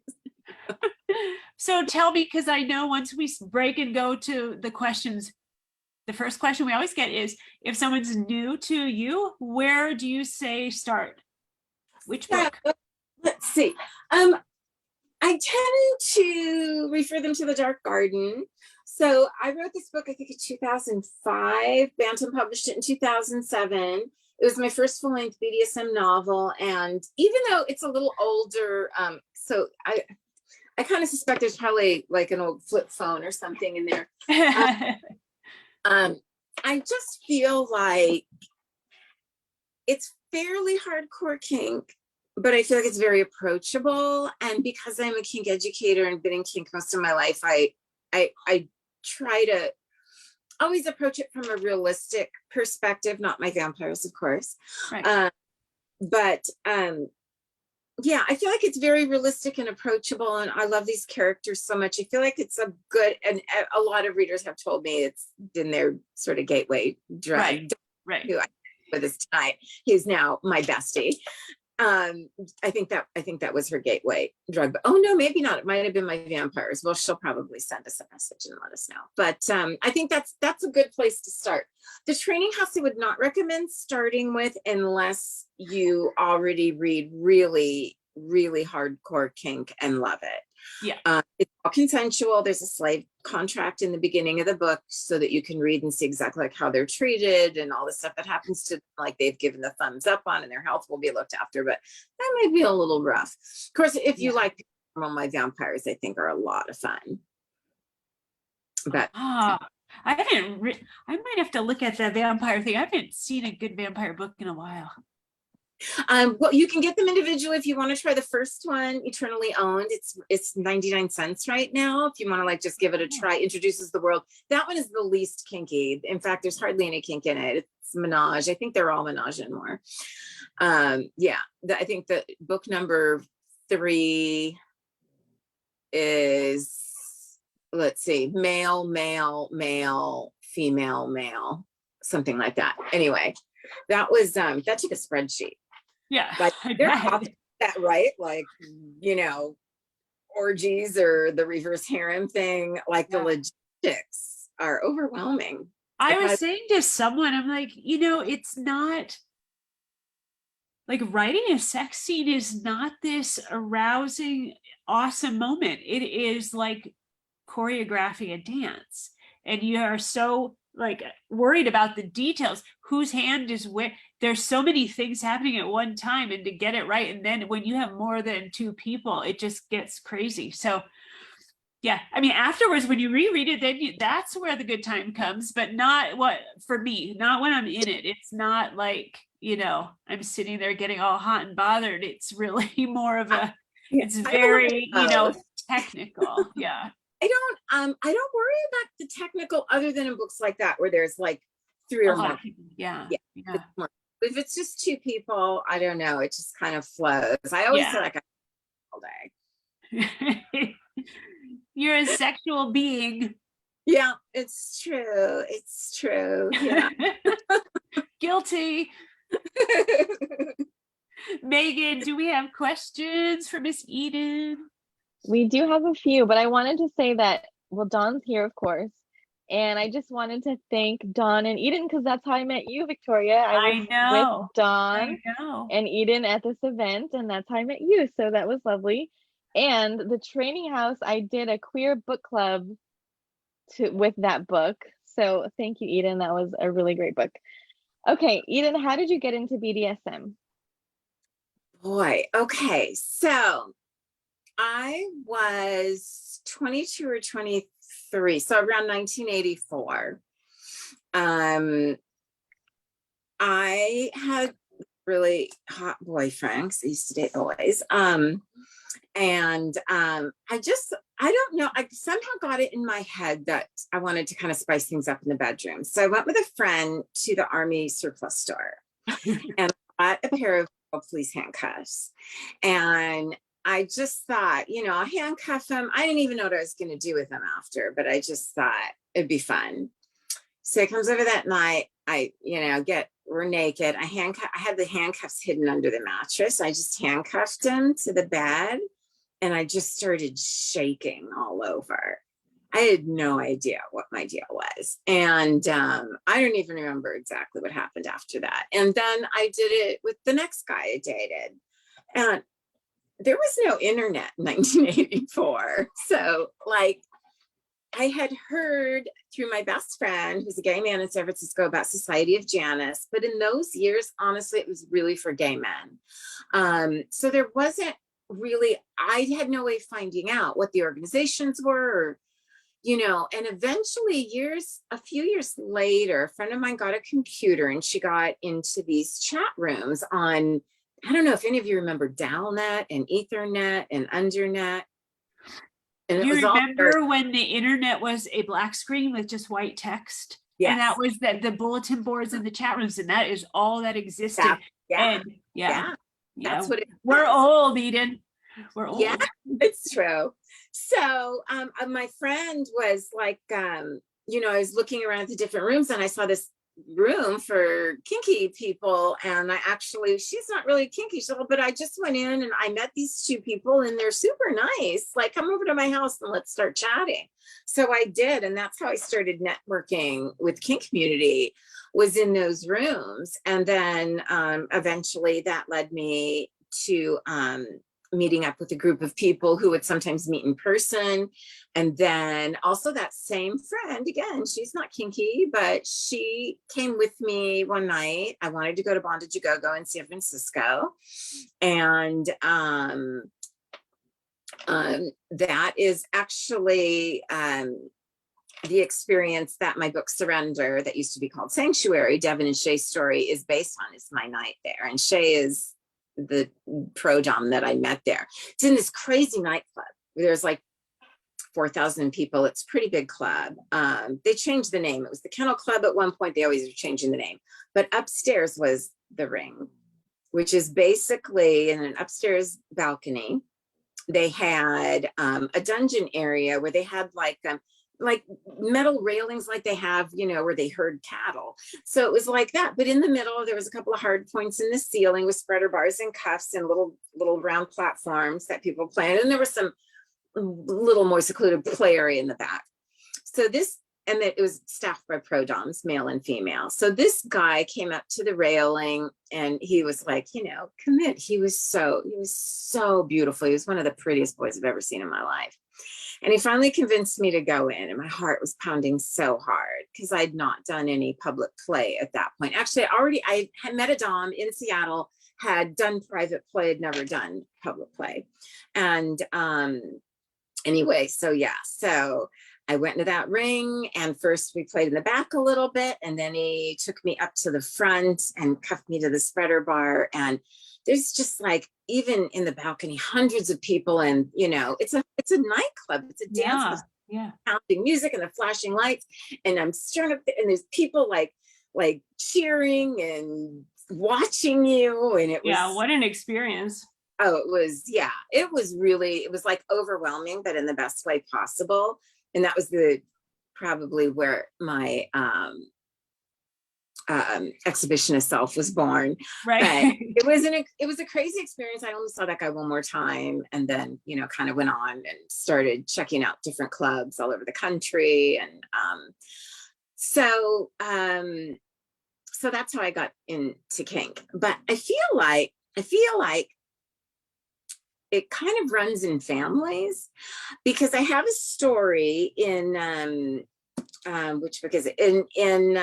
S2: So tell me, because I know once we break and go to the questions, the first question we always get is, if someone's new to you, where do you say start? Which book?
S3: Let's see. I tend to refer them to the Dark Garden. So I wrote this book, I think in 2005. Bantam published it in 2007. It was my first full-length BDSM novel. And even though it's a little older, so I kind of suspect there's probably like an old flip phone or something in there. I just feel like it's fairly hardcore kink, but I feel like it's very approachable. And because I'm a kink educator and been in kink most of my life, I try to always approach it from a realistic perspective, not my vampires, of course.
S2: Right.
S3: Yeah, I feel like it's very realistic and approachable, and I love these characters so much. I feel like it's a good, and a lot of readers have told me it's been their sort of gateway drug.
S2: Right.
S3: Who I with us tonight, he's now my bestie. I think that was her gateway drug, but oh no, maybe not. It might have been my vampires. Well, she'll probably send us a message and let us know. But I think that's a good place to start. The training house I would not recommend starting with unless you already read really, really hardcore kink and love it.
S2: Yeah.
S3: It's all consensual. There's a slave contract in the beginning of the book so that you can read and see exactly like how they're treated and all the stuff that happens to them, like they've given the thumbs up on, and their health will be looked after, but that might be a little rough. Of course, if you like My Vampires, I think are a lot of fun. But
S2: I might have to look at the vampire thing. I haven't seen a good vampire book in a while.
S3: well, you can get them individually if you want to try the first one, Eternally Owned. It's 99 cents right now if you want to like just give it a try. Introduces the world. That one is the least kinky. In fact, there's hardly any kink in it. It's menage. I think they're all menage and more. Yeah, I think that book number 3 is, let's see, male, female, male, something like that. Anyway, that was that took a spreadsheet.
S2: Yeah,
S3: like they're that right, like orgies or the reverse harem thing. Like the logistics are overwhelming.
S2: I was saying to someone, I'm like, it's not like writing a sex scene is not this arousing, awesome moment. It is like choreographing a dance, and you are so like worried about the details, whose hand is where. There's so many things happening at one time, and to get it right, and then when you have more than 2 people, it just gets crazy. So yeah, I mean, afterwards when you reread it, then that's where the good time comes, but not for me, not when I'm in it. It's not like I'm sitting there getting all hot and bothered. It's really more of a it's very technical. Yeah,
S3: I don't worry about the technical other than in books like that where there's like 3 or more
S2: people. Yeah.
S3: If it's just 2 people, I don't know, it just kind of flows. I always feel like all day.
S2: You're a sexual being.
S3: Yeah, it's true. Yeah.
S2: Guilty. Megan, do we have questions for Miss Eden?
S1: We do have a few, but I wanted to say that, well, Dawn's here, of course. And I just wanted to thank Dawn and Eden because that's how I met you, Victoria. I was with Dawn and Eden at this event, and that's how I met you. So that was lovely. And the training house, I did a queer book club with that book. So thank you, Eden. That was a really great book. Okay, Eden, how did you get into BDSM?
S3: Boy, okay. So I was 22 or 23, so around 1984. I had really hot boyfriends. I used to date boys. And I don't know, I somehow got it in my head that I wanted to kind of spice things up in the bedroom. So I went with a friend to the Army surplus store and bought a pair of police handcuffs. And I just thought, I'll handcuff him. I didn't even know what I was going to do with him after, but I just thought it'd be fun. So he comes over that night. We're naked. I had the handcuffs hidden under the mattress. I just handcuffed him to the bed and I just started shaking all over. I had no idea what my deal was. And I don't even remember exactly what happened after that. And then I did it with the next guy I dated. And there was no internet in 1984. So like I had heard through my best friend, who's a gay man in San Francisco, about Society of Janus. But in those years, honestly, it was really for gay men. So there wasn't really, I had no way of finding out what the organizations were, or, and eventually a few years later, a friend of mine got a computer and she got into these chat rooms on, I don't know if any of you remember Dalnet and Ethernet and Undernet. And it
S2: You
S3: was all
S2: remember when the internet was a black screen with just white text?
S3: Yes.
S2: And that was the bulletin boards and the chat rooms, and that is all that existed.
S3: Yeah.
S2: And
S3: That's what it
S2: we're
S3: was.
S2: old, Eden. We're old.
S3: Yeah, it's true. So my friend was like, I was looking around the different rooms and I saw this room for kinky people, and she's not really kinky, but I just went in and I met these two people and they're super nice, like, come over to my house and let's start chatting. So I did, and that's how I started networking with kink community, was in those rooms. And then eventually that led me to meeting up with a group of people who would sometimes meet in person. And then also that same friend, again, she's not kinky, but she came with me one night. I wanted to go to Bondage A Go-Go in San Francisco. And that is actually the experience that my book Surrender, that used to be called Sanctuary, Devin and Shay's story, is based on, is my night there. And Shay is the pro dom that I met there. It's in this crazy nightclub. There's like 4,000 people. It's a pretty big club. They changed the name. It was the Kennel Club at one point. They always are changing the name. But upstairs was the Ring, which is basically in an upstairs balcony. They had a dungeon area where they had like metal railings, like they have, where they herd cattle. So it was like that. But in the middle, there was a couple of hard points in the ceiling with spreader bars and cuffs and little round platforms that people play. And there was some little more secluded play area in the back. So it was staffed by pro doms, male and female. So this guy came up to the railing and he was like, commit. He was so beautiful. He was one of the prettiest boys I've ever seen in my life. And he finally convinced me to go in, and my heart was pounding so hard because I'd not done any public play at that point. Actually, I had met a dom in Seattle, had done private play, had never done public play. And anyway, so I went into that ring, and first we played in the back a little bit, and then he took me up to the front and cuffed me to the spreader bar. And there's just like, even in the balcony, hundreds of people, and it's a nightclub, it's a dance, pounding music and the flashing lights, and I'm staring up there, and there's people like cheering and watching you, and it was
S2: what an experience.
S3: Oh, it was like overwhelming, but in the best way possible. And that was probably where my exhibitionist self was born.
S2: Right.
S3: But it was a crazy experience. I only saw that guy one more time, and then kind of went on and started checking out different clubs all over the country. And so that's how I got into kink. But I feel like it kind of runs in families, because I have a story in which book is it? In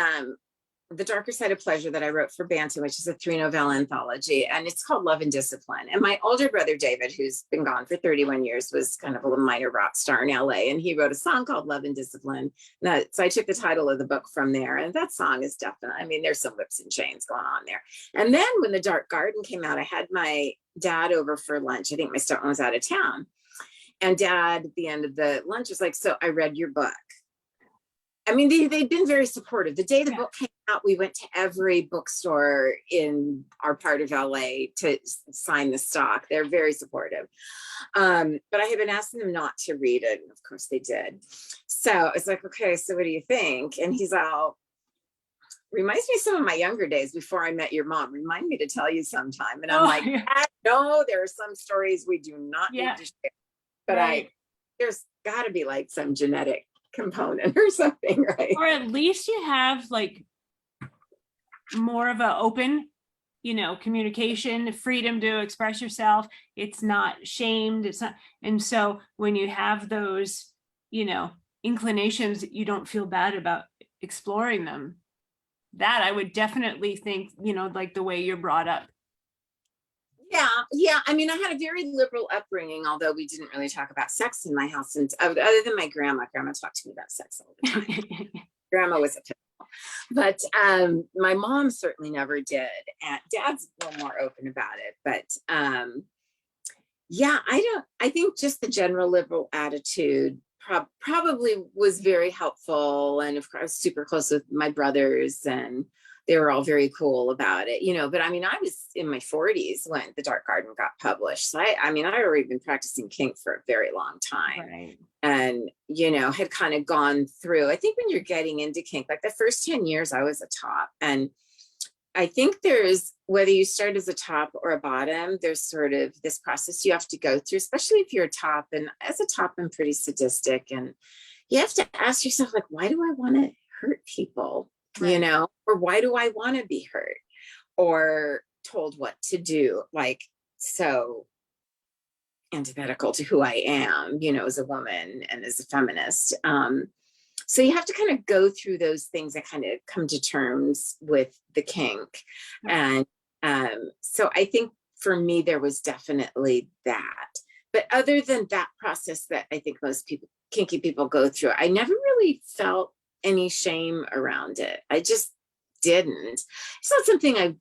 S3: The Darker Side of Pleasure that I wrote for Bantam, which is a 3-novella anthology, and it's called Love and Discipline. And my older brother, David, who's been gone for 31 years, was kind of a little minor rock star in LA. And he wrote a song called Love and Discipline. So I took the title of the book from there. And that song is definitely, there's some whips and chains going on there. And then when The Dark Garden came out, I had my dad over for lunch. I think my stepmom was out of town. And Dad, at the end of the lunch, was like, so I read your book. They'd been very supportive. The day the book came out, we went to every bookstore in our part of LA to sign the stock. They're very supportive. But I had been asking them not to read it. And of course they did. So it's like, okay, so what do you think? And he's all, reminds me of some of my younger days before I met your mom. Remind me to tell you sometime. And I'm no, there are some stories we do not need to share. But there's got to be like some genetic component or something, right?
S2: Or at least you have like more of an open communication, freedom to express yourself. It's not shamed. It's not. And so when you have those, inclinations, you don't feel bad about exploring them. That I would definitely think, like the way you're brought up.
S3: Yeah. I mean, I had a very liberal upbringing, although we didn't really talk about sex in my house. And other than my grandma talked to me about sex all the time. Grandma was a pit bull. But my mom certainly never did. And Dad's a little more open about it. But yeah, I think just the general liberal attitude probably was very helpful. And of course, I was super close with my brothers, and they were all very cool about it, but I mean, I was in my 40s when The Dark Garden got published. So I mean, I already been practicing kink for a very long time.
S2: Right.
S3: And, had kind of gone through, I think when you're getting into kink, like the first 10 years, I was a top. And I think there's, whether you start as a top or a bottom, there's sort of this process you have to go through, especially if you're a top. And as a top, I'm pretty sadistic. And you have to ask yourself, like, why do I want to hurt people?
S2: Right.
S3: Or why do I want to be hurt or told what to do? Like, so antithetical to who I am, as a woman and as a feminist. So you have to kind of go through those things and kind of come to terms with the kink. And so I think for me, there was definitely that. But other than that process that I think most people, kinky people go through, I never really felt any shame around it. I just didn't. It's not something I,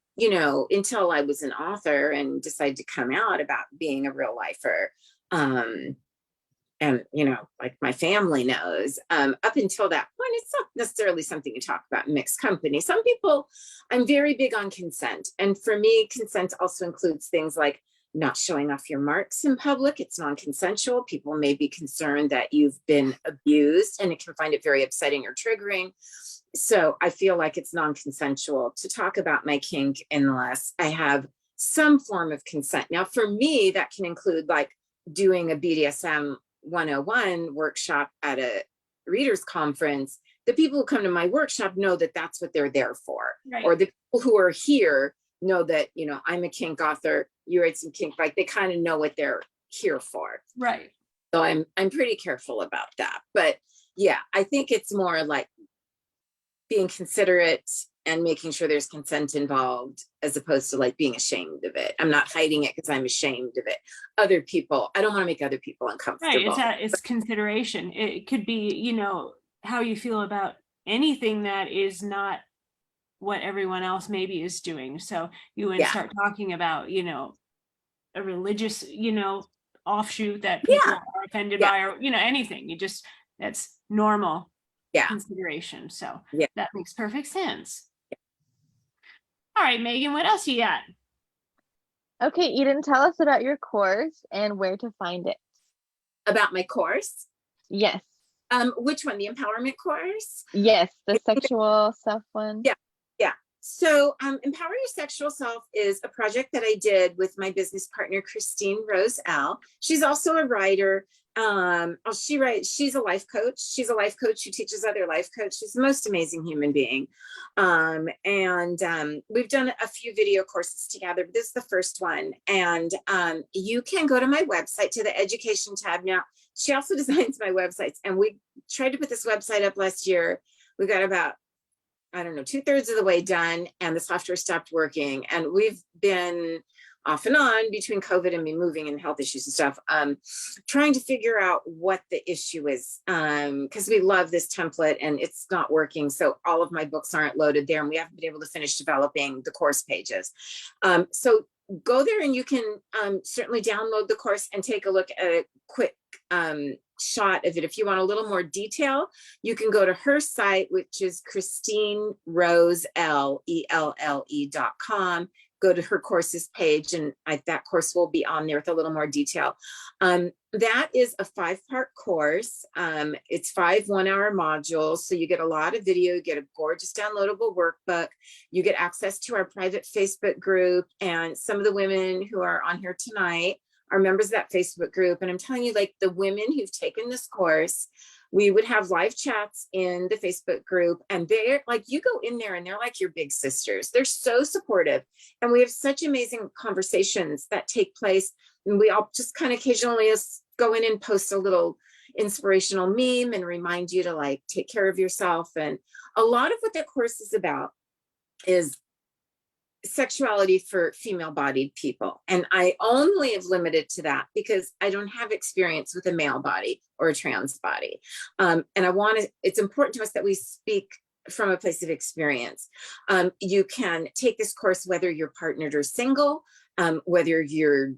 S3: until I was an author and decided to come out about being a real lifer. And, like my family knows, up until that point, it's not necessarily something you talk about in mixed company. Some people, I'm very big on consent. And for me, consent also includes things like not showing off your marks in public. It's non-consensual. People may be concerned that you've been abused, and it can find it very upsetting or triggering. So I feel like it's non-consensual to talk about my kink unless I have some form of consent. Now, for me, that can include like doing a BDSM 101 workshop at a readers conference. The people who come to my workshop know that that's what they're there for.
S2: Right.
S3: Or the people who are here know that, I'm a kink author, you write some kink, like they kind of know what they're here for.
S2: Right.
S3: So I'm pretty careful about that. But yeah, I think it's more like being considerate and making sure there's consent involved, as opposed to like being ashamed of it. I'm not hiding it because I'm ashamed of it. Other people, I don't want to make other people uncomfortable.
S2: Right, it's consideration. It could be, how you feel about anything that is not what everyone else maybe is doing. So you wouldn't start talking about, a religious, offshoot that people are offended by, or, anything. That's normal consideration. So that makes perfect sense. All right, Megan, what else you got?
S1: Okay, Eden, tell us about your course and where to find it.
S3: About my course?
S1: Yes.
S3: Which one? The empowerment course?
S1: Yes, the sexual self one.
S3: Yeah. So Empower Your Sexual Self is a project that I did with my business partner, Christine Rose L. She's also a writer. She's a life coach. She's a life coach who teaches other life coaches. She's the most amazing human being. And we've done a few video courses together, but this is the first one. And you can go to my website, to the education tab. Now, she also designs my websites, and we tried to put this website up last year. We got about, 2/3 of the way done, and the software stopped working. And we've been off and on between COVID and me moving and health issues and stuff, trying to figure out what the issue is, because we love this template and it's not working. So all of my books aren't loaded there, and we haven't been able to finish developing the course pages. So go there, and you can certainly download the course and take a look at a quick shot of it. If you want a little more detail, you can go to her site, which is ChristineRoseLELLE.com. Go to her courses page, and that course will be on there with a little more detail. That is a 5-part course. It's 5 1-hour modules. So you get a lot of video, you get a gorgeous downloadable workbook, you get access to our private Facebook group. And some of the women who are on here tonight are members of that Facebook group. And I'm telling you, like, the women who've taken this course We would have live chats in the Facebook group, and they're like, you go in there and they're like your big sisters. They're so supportive. And we have such amazing conversations that take place. And we all just kind of occasionally go in and post a little inspirational meme and remind you to like take care of yourself. And a lot of what that course is about is sexuality for female bodied people. And I only have limited to that because I don't have experience with a male body or a trans body. And it's important to us that we speak from a place of experience. You can take this course whether you're partnered or single, whether you're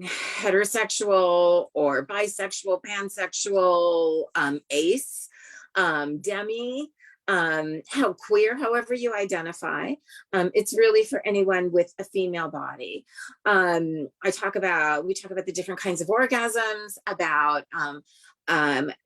S3: heterosexual or bisexual, pansexual, ace, demi, how queer, however you identify. It's really for anyone with a female body. We talk about the different kinds of orgasms, about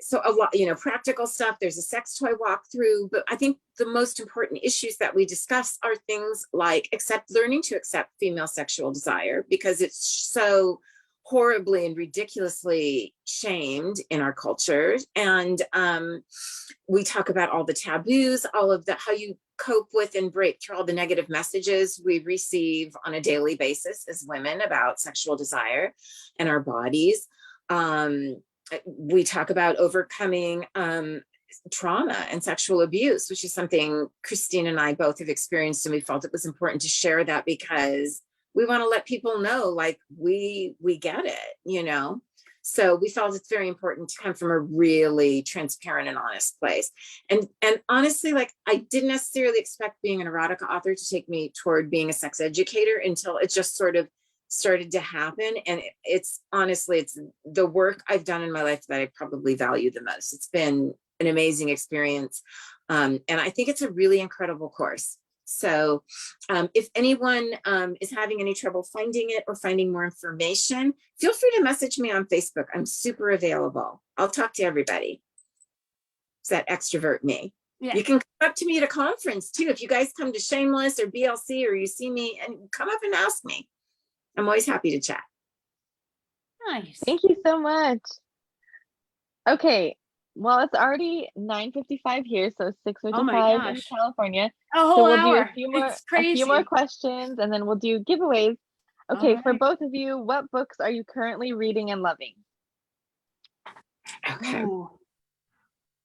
S3: so a lot, practical stuff. There's a sex toy walkthrough, but I think the most important issues that we discuss are things like learning to accept female sexual desire, because it's so horribly and ridiculously shamed in our culture. And we talk about all the taboos, all of how you cope with and break through all the negative messages we receive on a daily basis as women about sexual desire and our bodies. We talk about overcoming trauma and sexual abuse, which is something Christine and I both have experienced, and we felt it was important to share that because we want to let people know, like, we get it, So we felt it's very important to come from a really transparent and honest place. And honestly, like, I didn't necessarily expect being an erotica author to take me toward being a sex educator until it just sort of started to happen. And it's the work I've done in my life that I probably value the most. It's been an amazing experience. And I think it's a really incredible course. So if anyone is having any trouble finding it or finding more information, feel free to message me on Facebook. I'm super available. I'll talk to everybody. It's that extrovert me. Yeah. You can come up to me at a conference too. If you guys come to Shameless or BLC, or you see me, and come up and ask me. I'm always happy to chat.
S2: Nice.
S1: Thank you so much. Okay. Well, it's already 9:55 here, so 6:55 in California.
S2: A whole
S1: so we'll
S2: hour.
S1: do a few more questions, and then we'll do giveaways. Okay, for both of you, what books are you currently reading and loving?
S3: Okay. Ooh.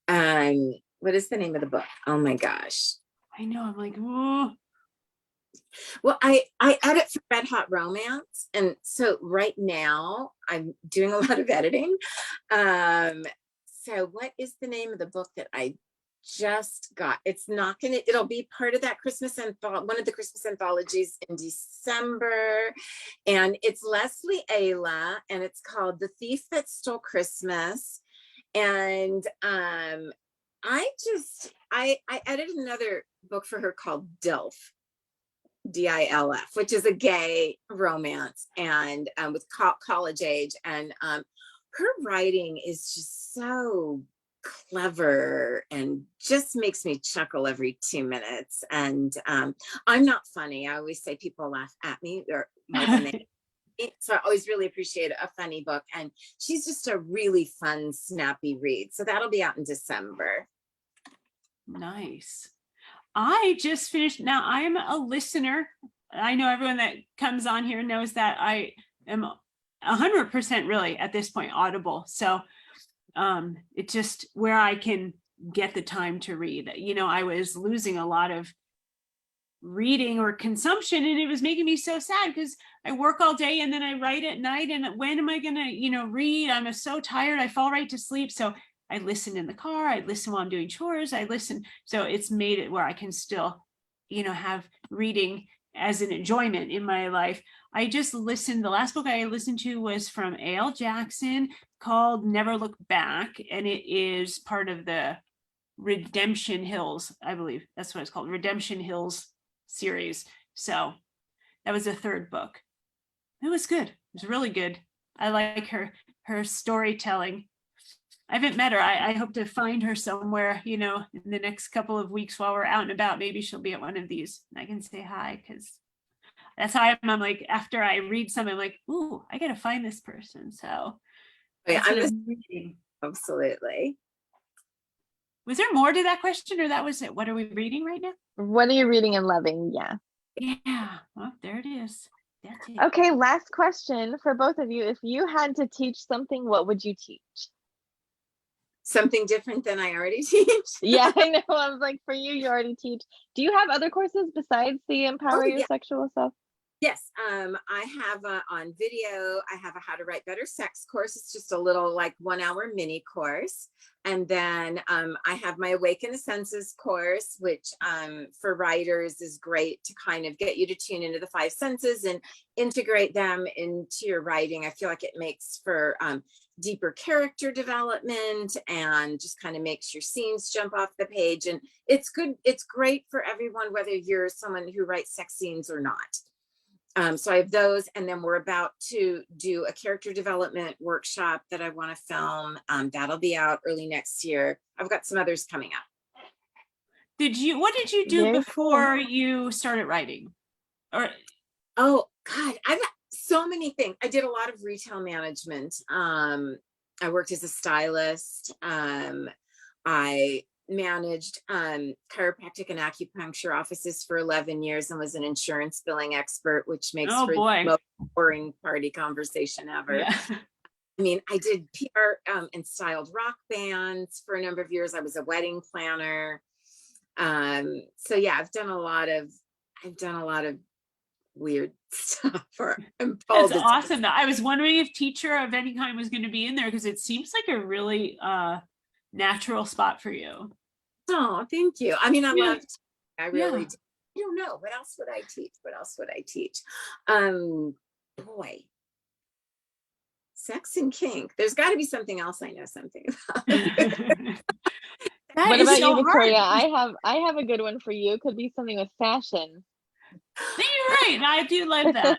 S3: What is the name of the book? Oh my gosh.
S2: I know. I'm like, ooh.
S3: Well, I edit for Red Hot Romance, and so right now I'm doing a lot of editing. So what is the name of the book that I just got? It'll be part of that one of the Christmas anthologies in December. And it's Leslie Ayla, and it's called The Thief That Stole Christmas. And I edited another book for her called DILF, DILF, which is a gay romance, and with college age. And her writing is just so clever and just makes me chuckle every 2 minutes. And I'm not funny. I always say people laugh at me or more than they. So I always really appreciate a funny book. And she's just a really fun, snappy read. So that'll be out in December.
S2: Nice. I just finished. Now I'm a listener. I know everyone that comes on here knows that I am 100% really at this point Audible. So it's just where I can get the time to read. I was losing a lot of reading or consumption, and it was making me so sad because I work all day and then I write at night, and when am I gonna read? I'm so tired, I fall right to sleep. So I listen in the car, I listen while I'm doing chores, I listen. So it's made it where I can still have reading as an enjoyment in my life. I just listened, the last book I listened to was from A.L. Jackson called Never Look Back, and it is part of the Redemption Hills, I believe that's what it's called, Redemption Hills series. So that was the third book. It was good. It was really good. I like her storytelling. I haven't met her. I hope to find her somewhere, in the next couple of weeks while we're out and about. Maybe she'll be at one of these and I can say hi, because that's how I am. I'm like, after I read something, I'm like, ooh, I got to find this person. So
S3: yeah, I'm absolutely.
S2: Was there more to that question, or that was it? What are we reading right now?
S1: What are you reading and loving? Yeah.
S2: Yeah. Well, there it is. That's it.
S1: Okay, last question for both of you. If you had to teach something, what would you teach?
S3: Something different than I already teach.
S1: Yeah, I know. I was like, for you, you already teach. Do you have other courses besides the Empower Your
S3: yeah.
S1: Sexual Self?
S3: Yes, I have on video, I have a How to Write Better Sex course. It's just a little like 1 hour mini course. And then I have my Awaken the Senses course, which for writers is great to kind of get you to tune into the 5 senses and integrate them into your writing. I feel like it makes for deeper character development and just kind of makes your scenes jump off the page. And it's good. It's great for everyone, whether you're someone who writes sex scenes or not. So I have those, and then we're about to do a character development workshop that I want to film. That'll be out early next year. I've got some others coming up.
S2: What did you do
S1: Very
S2: before you started writing? Or
S3: Oh God, I've got so many things. I did a lot of retail management. I worked as a stylist. I managed chiropractic and acupuncture offices for 11 years and was an insurance billing expert, which makes
S2: Oh,
S3: for
S2: boy.
S3: the most boring party conversation ever.
S2: yeah.
S3: I mean, I did PR and styled rock bands for a number of years. I was a wedding planner. So yeah, I've done a lot of weird stuff.
S2: That's awesome. I was wondering if teacher of any kind was going to be in there, because it seems like a really natural spot for you.
S3: Oh, thank you. I mean, I
S2: Yeah.
S3: love, I really
S2: Yeah.
S3: do. I don't know. What else would I teach? Boy, sex and kink. There's got to be something else I know something about.
S2: That
S1: What
S2: is
S1: about
S2: so
S1: you, Victoria?
S2: hard.
S1: I have a good one for you. It could be something with fashion.
S2: You're right. I do love that.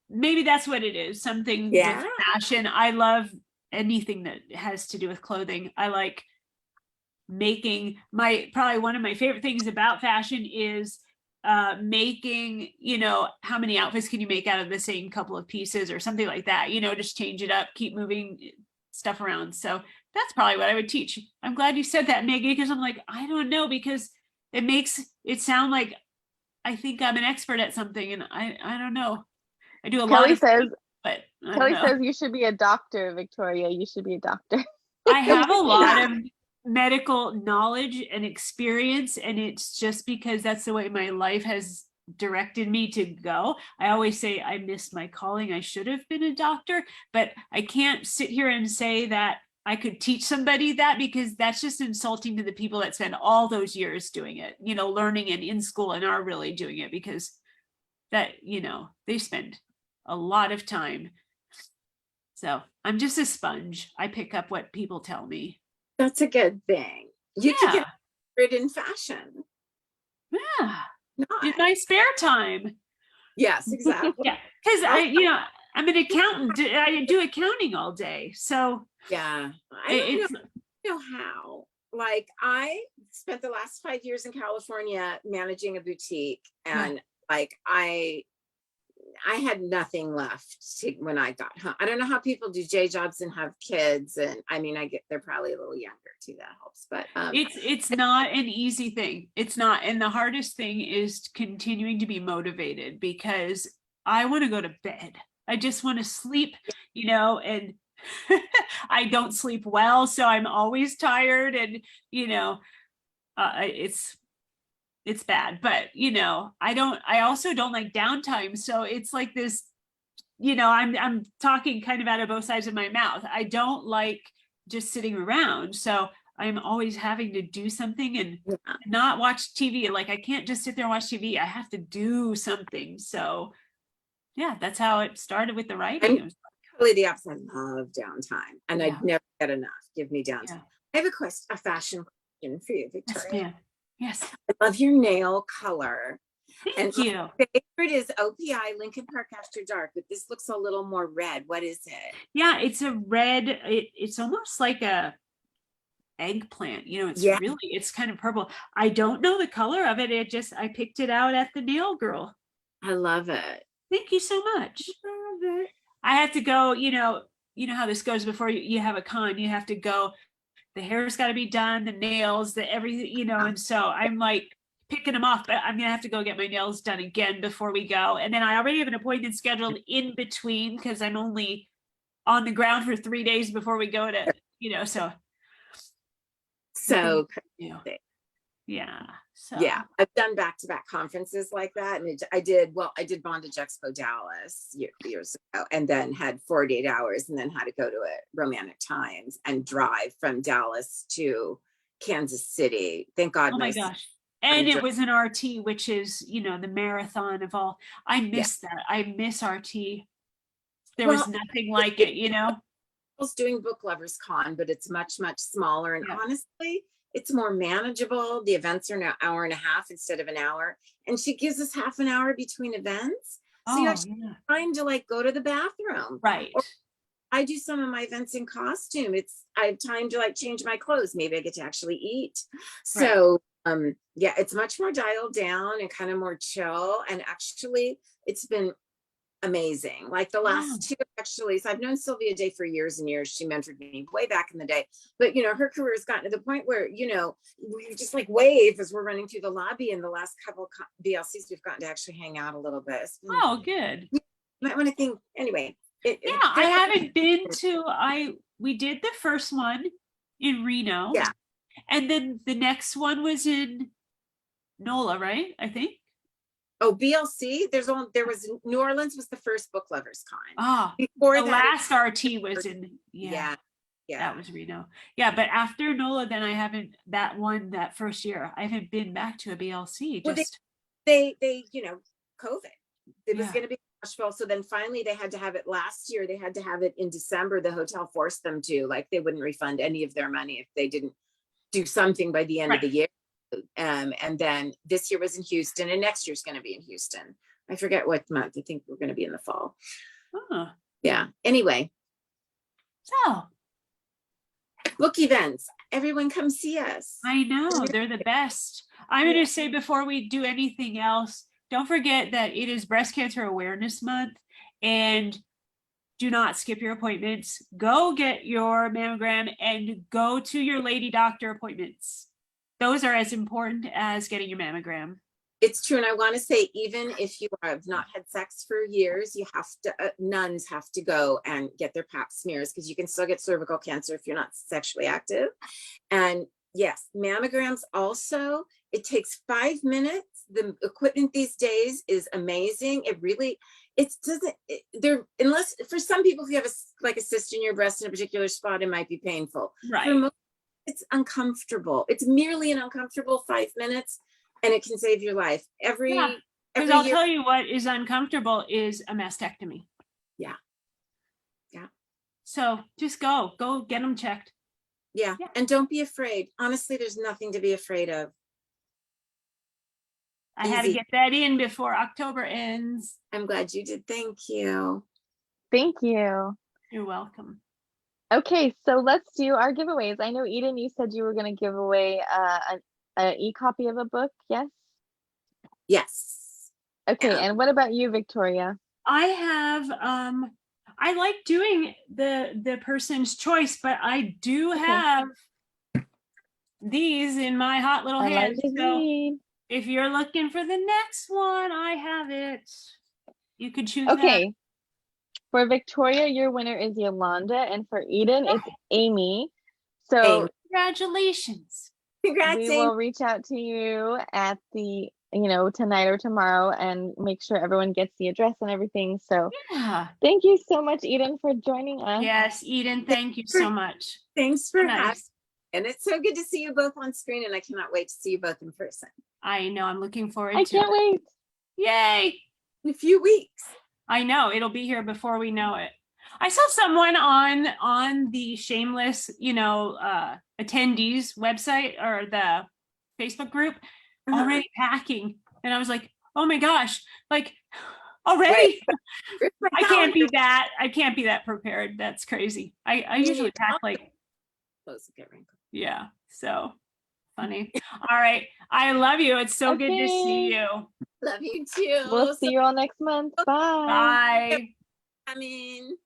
S2: Maybe that's what it is. Something
S3: Yeah.
S2: with fashion. I love anything that has to do with clothing. I like making probably one of my favorite things about fashion is making, how many outfits can you make out of the same couple of pieces or something like that, just change it up, keep moving stuff around. So that's probably what I would teach. I'm glad you said that, Maggie, because I'm like, I don't know, because it makes it sound like I think I'm an expert at something, and I don't know. I do a lot
S1: Kelly
S2: of
S1: says,
S2: things, but I
S1: Kelly
S2: don't know.
S1: says you should be a doctor, Victoria. You should be a doctor.
S2: I have a lot of medical knowledge and experience, and it's just because that's the way my life has directed me to go. I always say I missed my calling. I should have been a doctor, but I can't sit here and say that I could teach somebody that, because that's just insulting to the people that spend all those years doing it, learning and in school and are really doing it, because that, they spend a lot of time. So I'm just a sponge. I pick up what people tell me.
S3: That's a good thing. You could get rid in fashion.
S2: Yeah. In
S3: Nice.
S2: my spare time.
S3: Yes, exactly.
S2: Yeah. Because I'm an accountant. I do accounting all day. So
S3: Yeah. I don't know how. Like, I spent the last 5 years in California managing a boutique, and like I had nothing left when I got home. I don't know how people do J jobs and have kids, and I mean, they're probably a little younger too. That helps, but
S2: it's not an easy thing. It's not, and the hardest thing is continuing to be motivated, because I want to go to bed. I just want to sleep, and I don't sleep well, so I'm always tired, and it's bad, but I also don't like downtime. So it's like this, I'm talking kind of out of both sides of my mouth. I don't like just sitting around. So I'm always having to do something and not watch TV. Like, I can't just sit there and watch TV. I have to do something. So yeah, that's how it started with the writing.
S3: Totally the opposite. I love downtime, and
S2: Yeah.
S3: I'd never get enough. Give me downtime.
S2: Yeah.
S3: I have a fashion question for you, Victoria.
S2: Yes.
S3: I love your nail color.
S2: Thank you.
S3: My favorite is OPI Lincoln Park After Dark, but this looks a little more red. What is it?
S2: Yeah, it's a red. It's almost like a eggplant. It's kind of purple. I don't know the color of it. I picked it out at the Nail Girl.
S3: I love it.
S2: Thank you so much.
S3: I love it.
S2: I have to go, you know how this goes before you have a con, you have to go, the hair's got to be done, the nails, the everything, you know, and so I'm like picking them off, but I'm gonna have to go get my nails done again before we go. And then I already have an appointment scheduled in between because I'm only on the ground for 3 days before we go to, you know, so
S3: So
S2: yeah. Yeah. So
S3: yeah, I've done back-to-back conferences like that. And I did Bondage Expo Dallas years ago, and then had 48 hours, and then had to go to a Romantic Times and drive from Dallas to Kansas City. Thank God.
S2: oh my gosh. And
S3: I'm
S2: it was an RT, which is, you know, the marathon of all. I miss that. I miss RT. There was
S3: Well,
S2: nothing like it, you know?
S3: was doing Book Lovers Con, but it's much, much smaller. And
S2: Yeah.
S3: honestly, it's more manageable. The events are now hour and a half instead of an hour. And she gives us half an hour between events. So you
S2: Oh,
S3: actually
S2: yeah.
S3: have time to like go to the bathroom.
S2: Right.
S3: Or I do some of my events in costume. I have time to like change my clothes. Maybe I get to actually eat. So yeah, it's much more dialed down and kind of more chill. And actually it's been amazing. Like the last two actually, so I've known Sylvia Day for years and years. She mentored me way back in the day, but you know, her career has gotten to the point where, you know, we just like wave as we're running through the lobby. In the last couple BLCs, we've gotten to actually hang out a little bit.
S2: Oh, good.
S3: You might want to think anyway.
S2: Yeah, I haven't been to, we did the first one in Reno.
S3: Yeah.
S2: And then the next one was in NOLA, right? I think.
S3: Oh, BLC. There was New Orleans was the first Book Lovers Con.
S2: Ah,
S3: Before
S2: the
S3: that,
S2: last RT was in,
S3: yeah.
S2: that was Reno. Yeah, but after NOLA, then I haven't, that first year, I haven't been back to a BLC.
S3: Well,
S2: Just
S3: they you know, COVID. It was
S2: Yeah.
S3: going to be Nashville. So then finally they had to have it last year. They had to have it in December. The hotel forced them to, like, they wouldn't refund any of their money if they didn't do something by the end of the year. And then this year was in Houston, and next year's going to be in Houston. I forget what month. I think we're going to be in the fall.
S2: oh,
S3: Yeah. Anyway,
S2: so
S3: book events. Everyone come see us.
S2: I know they're the best. I'm going to say before we do anything else, don't forget that it is Breast Cancer Awareness Month, and do not skip your appointments. Go get your mammogram and go to your lady doctor appointments. Those are as important as getting your mammogram.
S3: It's true. And I want to say, even if you have not had sex for years, you have to, nuns have to go and get their pap smears, because you can still get cervical cancer if you're not sexually active. And yes, mammograms also, it takes 5 minutes. The equipment these days is amazing. Unless for some people, if you have a cyst in your breast in a particular spot, it might be painful.
S2: Right.
S3: For most, it's uncomfortable. It's merely an uncomfortable 5 minutes, and it can save your life. Every
S2: Because I'll tell you what is uncomfortable is a mastectomy.
S3: Yeah.
S2: So just go get them checked.
S3: Yeah. And don't be afraid. Honestly, there's nothing to be afraid of.
S2: I had to get that in before October ends.
S3: I'm glad you did. Thank you.
S1: Thank you.
S2: You're welcome.
S1: Okay, so let's do our giveaways. I know, Eden, you said you were going to give away an e-copy of a book, yes?
S3: Yes.
S1: Okay, and what about you, Victoria?
S2: I have I like doing the person's choice, but I do have these in my hot little hands. So if you're looking for the next one, I have it. You could choose that.
S1: For Victoria, your winner is Yolanda, and for Eden, it's Amy. So
S2: congratulations.
S3: Congrats.
S1: We will reach out to you at the, tonight or tomorrow, and make sure everyone gets the address and everything. So thank you so much, Eden, for joining us.
S2: Yes, Eden, thank you so much.
S3: Thanks for having. And it's so good to see you both on screen, and I cannot wait to see you both in person.
S2: I know, I'm looking forward to it.
S1: I can't wait.
S2: Yay.
S3: In a few weeks.
S2: I know, it'll be here before we know it. I saw someone on the Shameless, attendees website or the Facebook group already packing. And I was like, oh my gosh, like already? I can't be that prepared. That's crazy. I usually pack like, yeah, so funny. All right. I love you. It's so good to see you.
S3: Love you too.
S1: We'll see you all next month. Bye.
S2: Bye.
S3: I mean.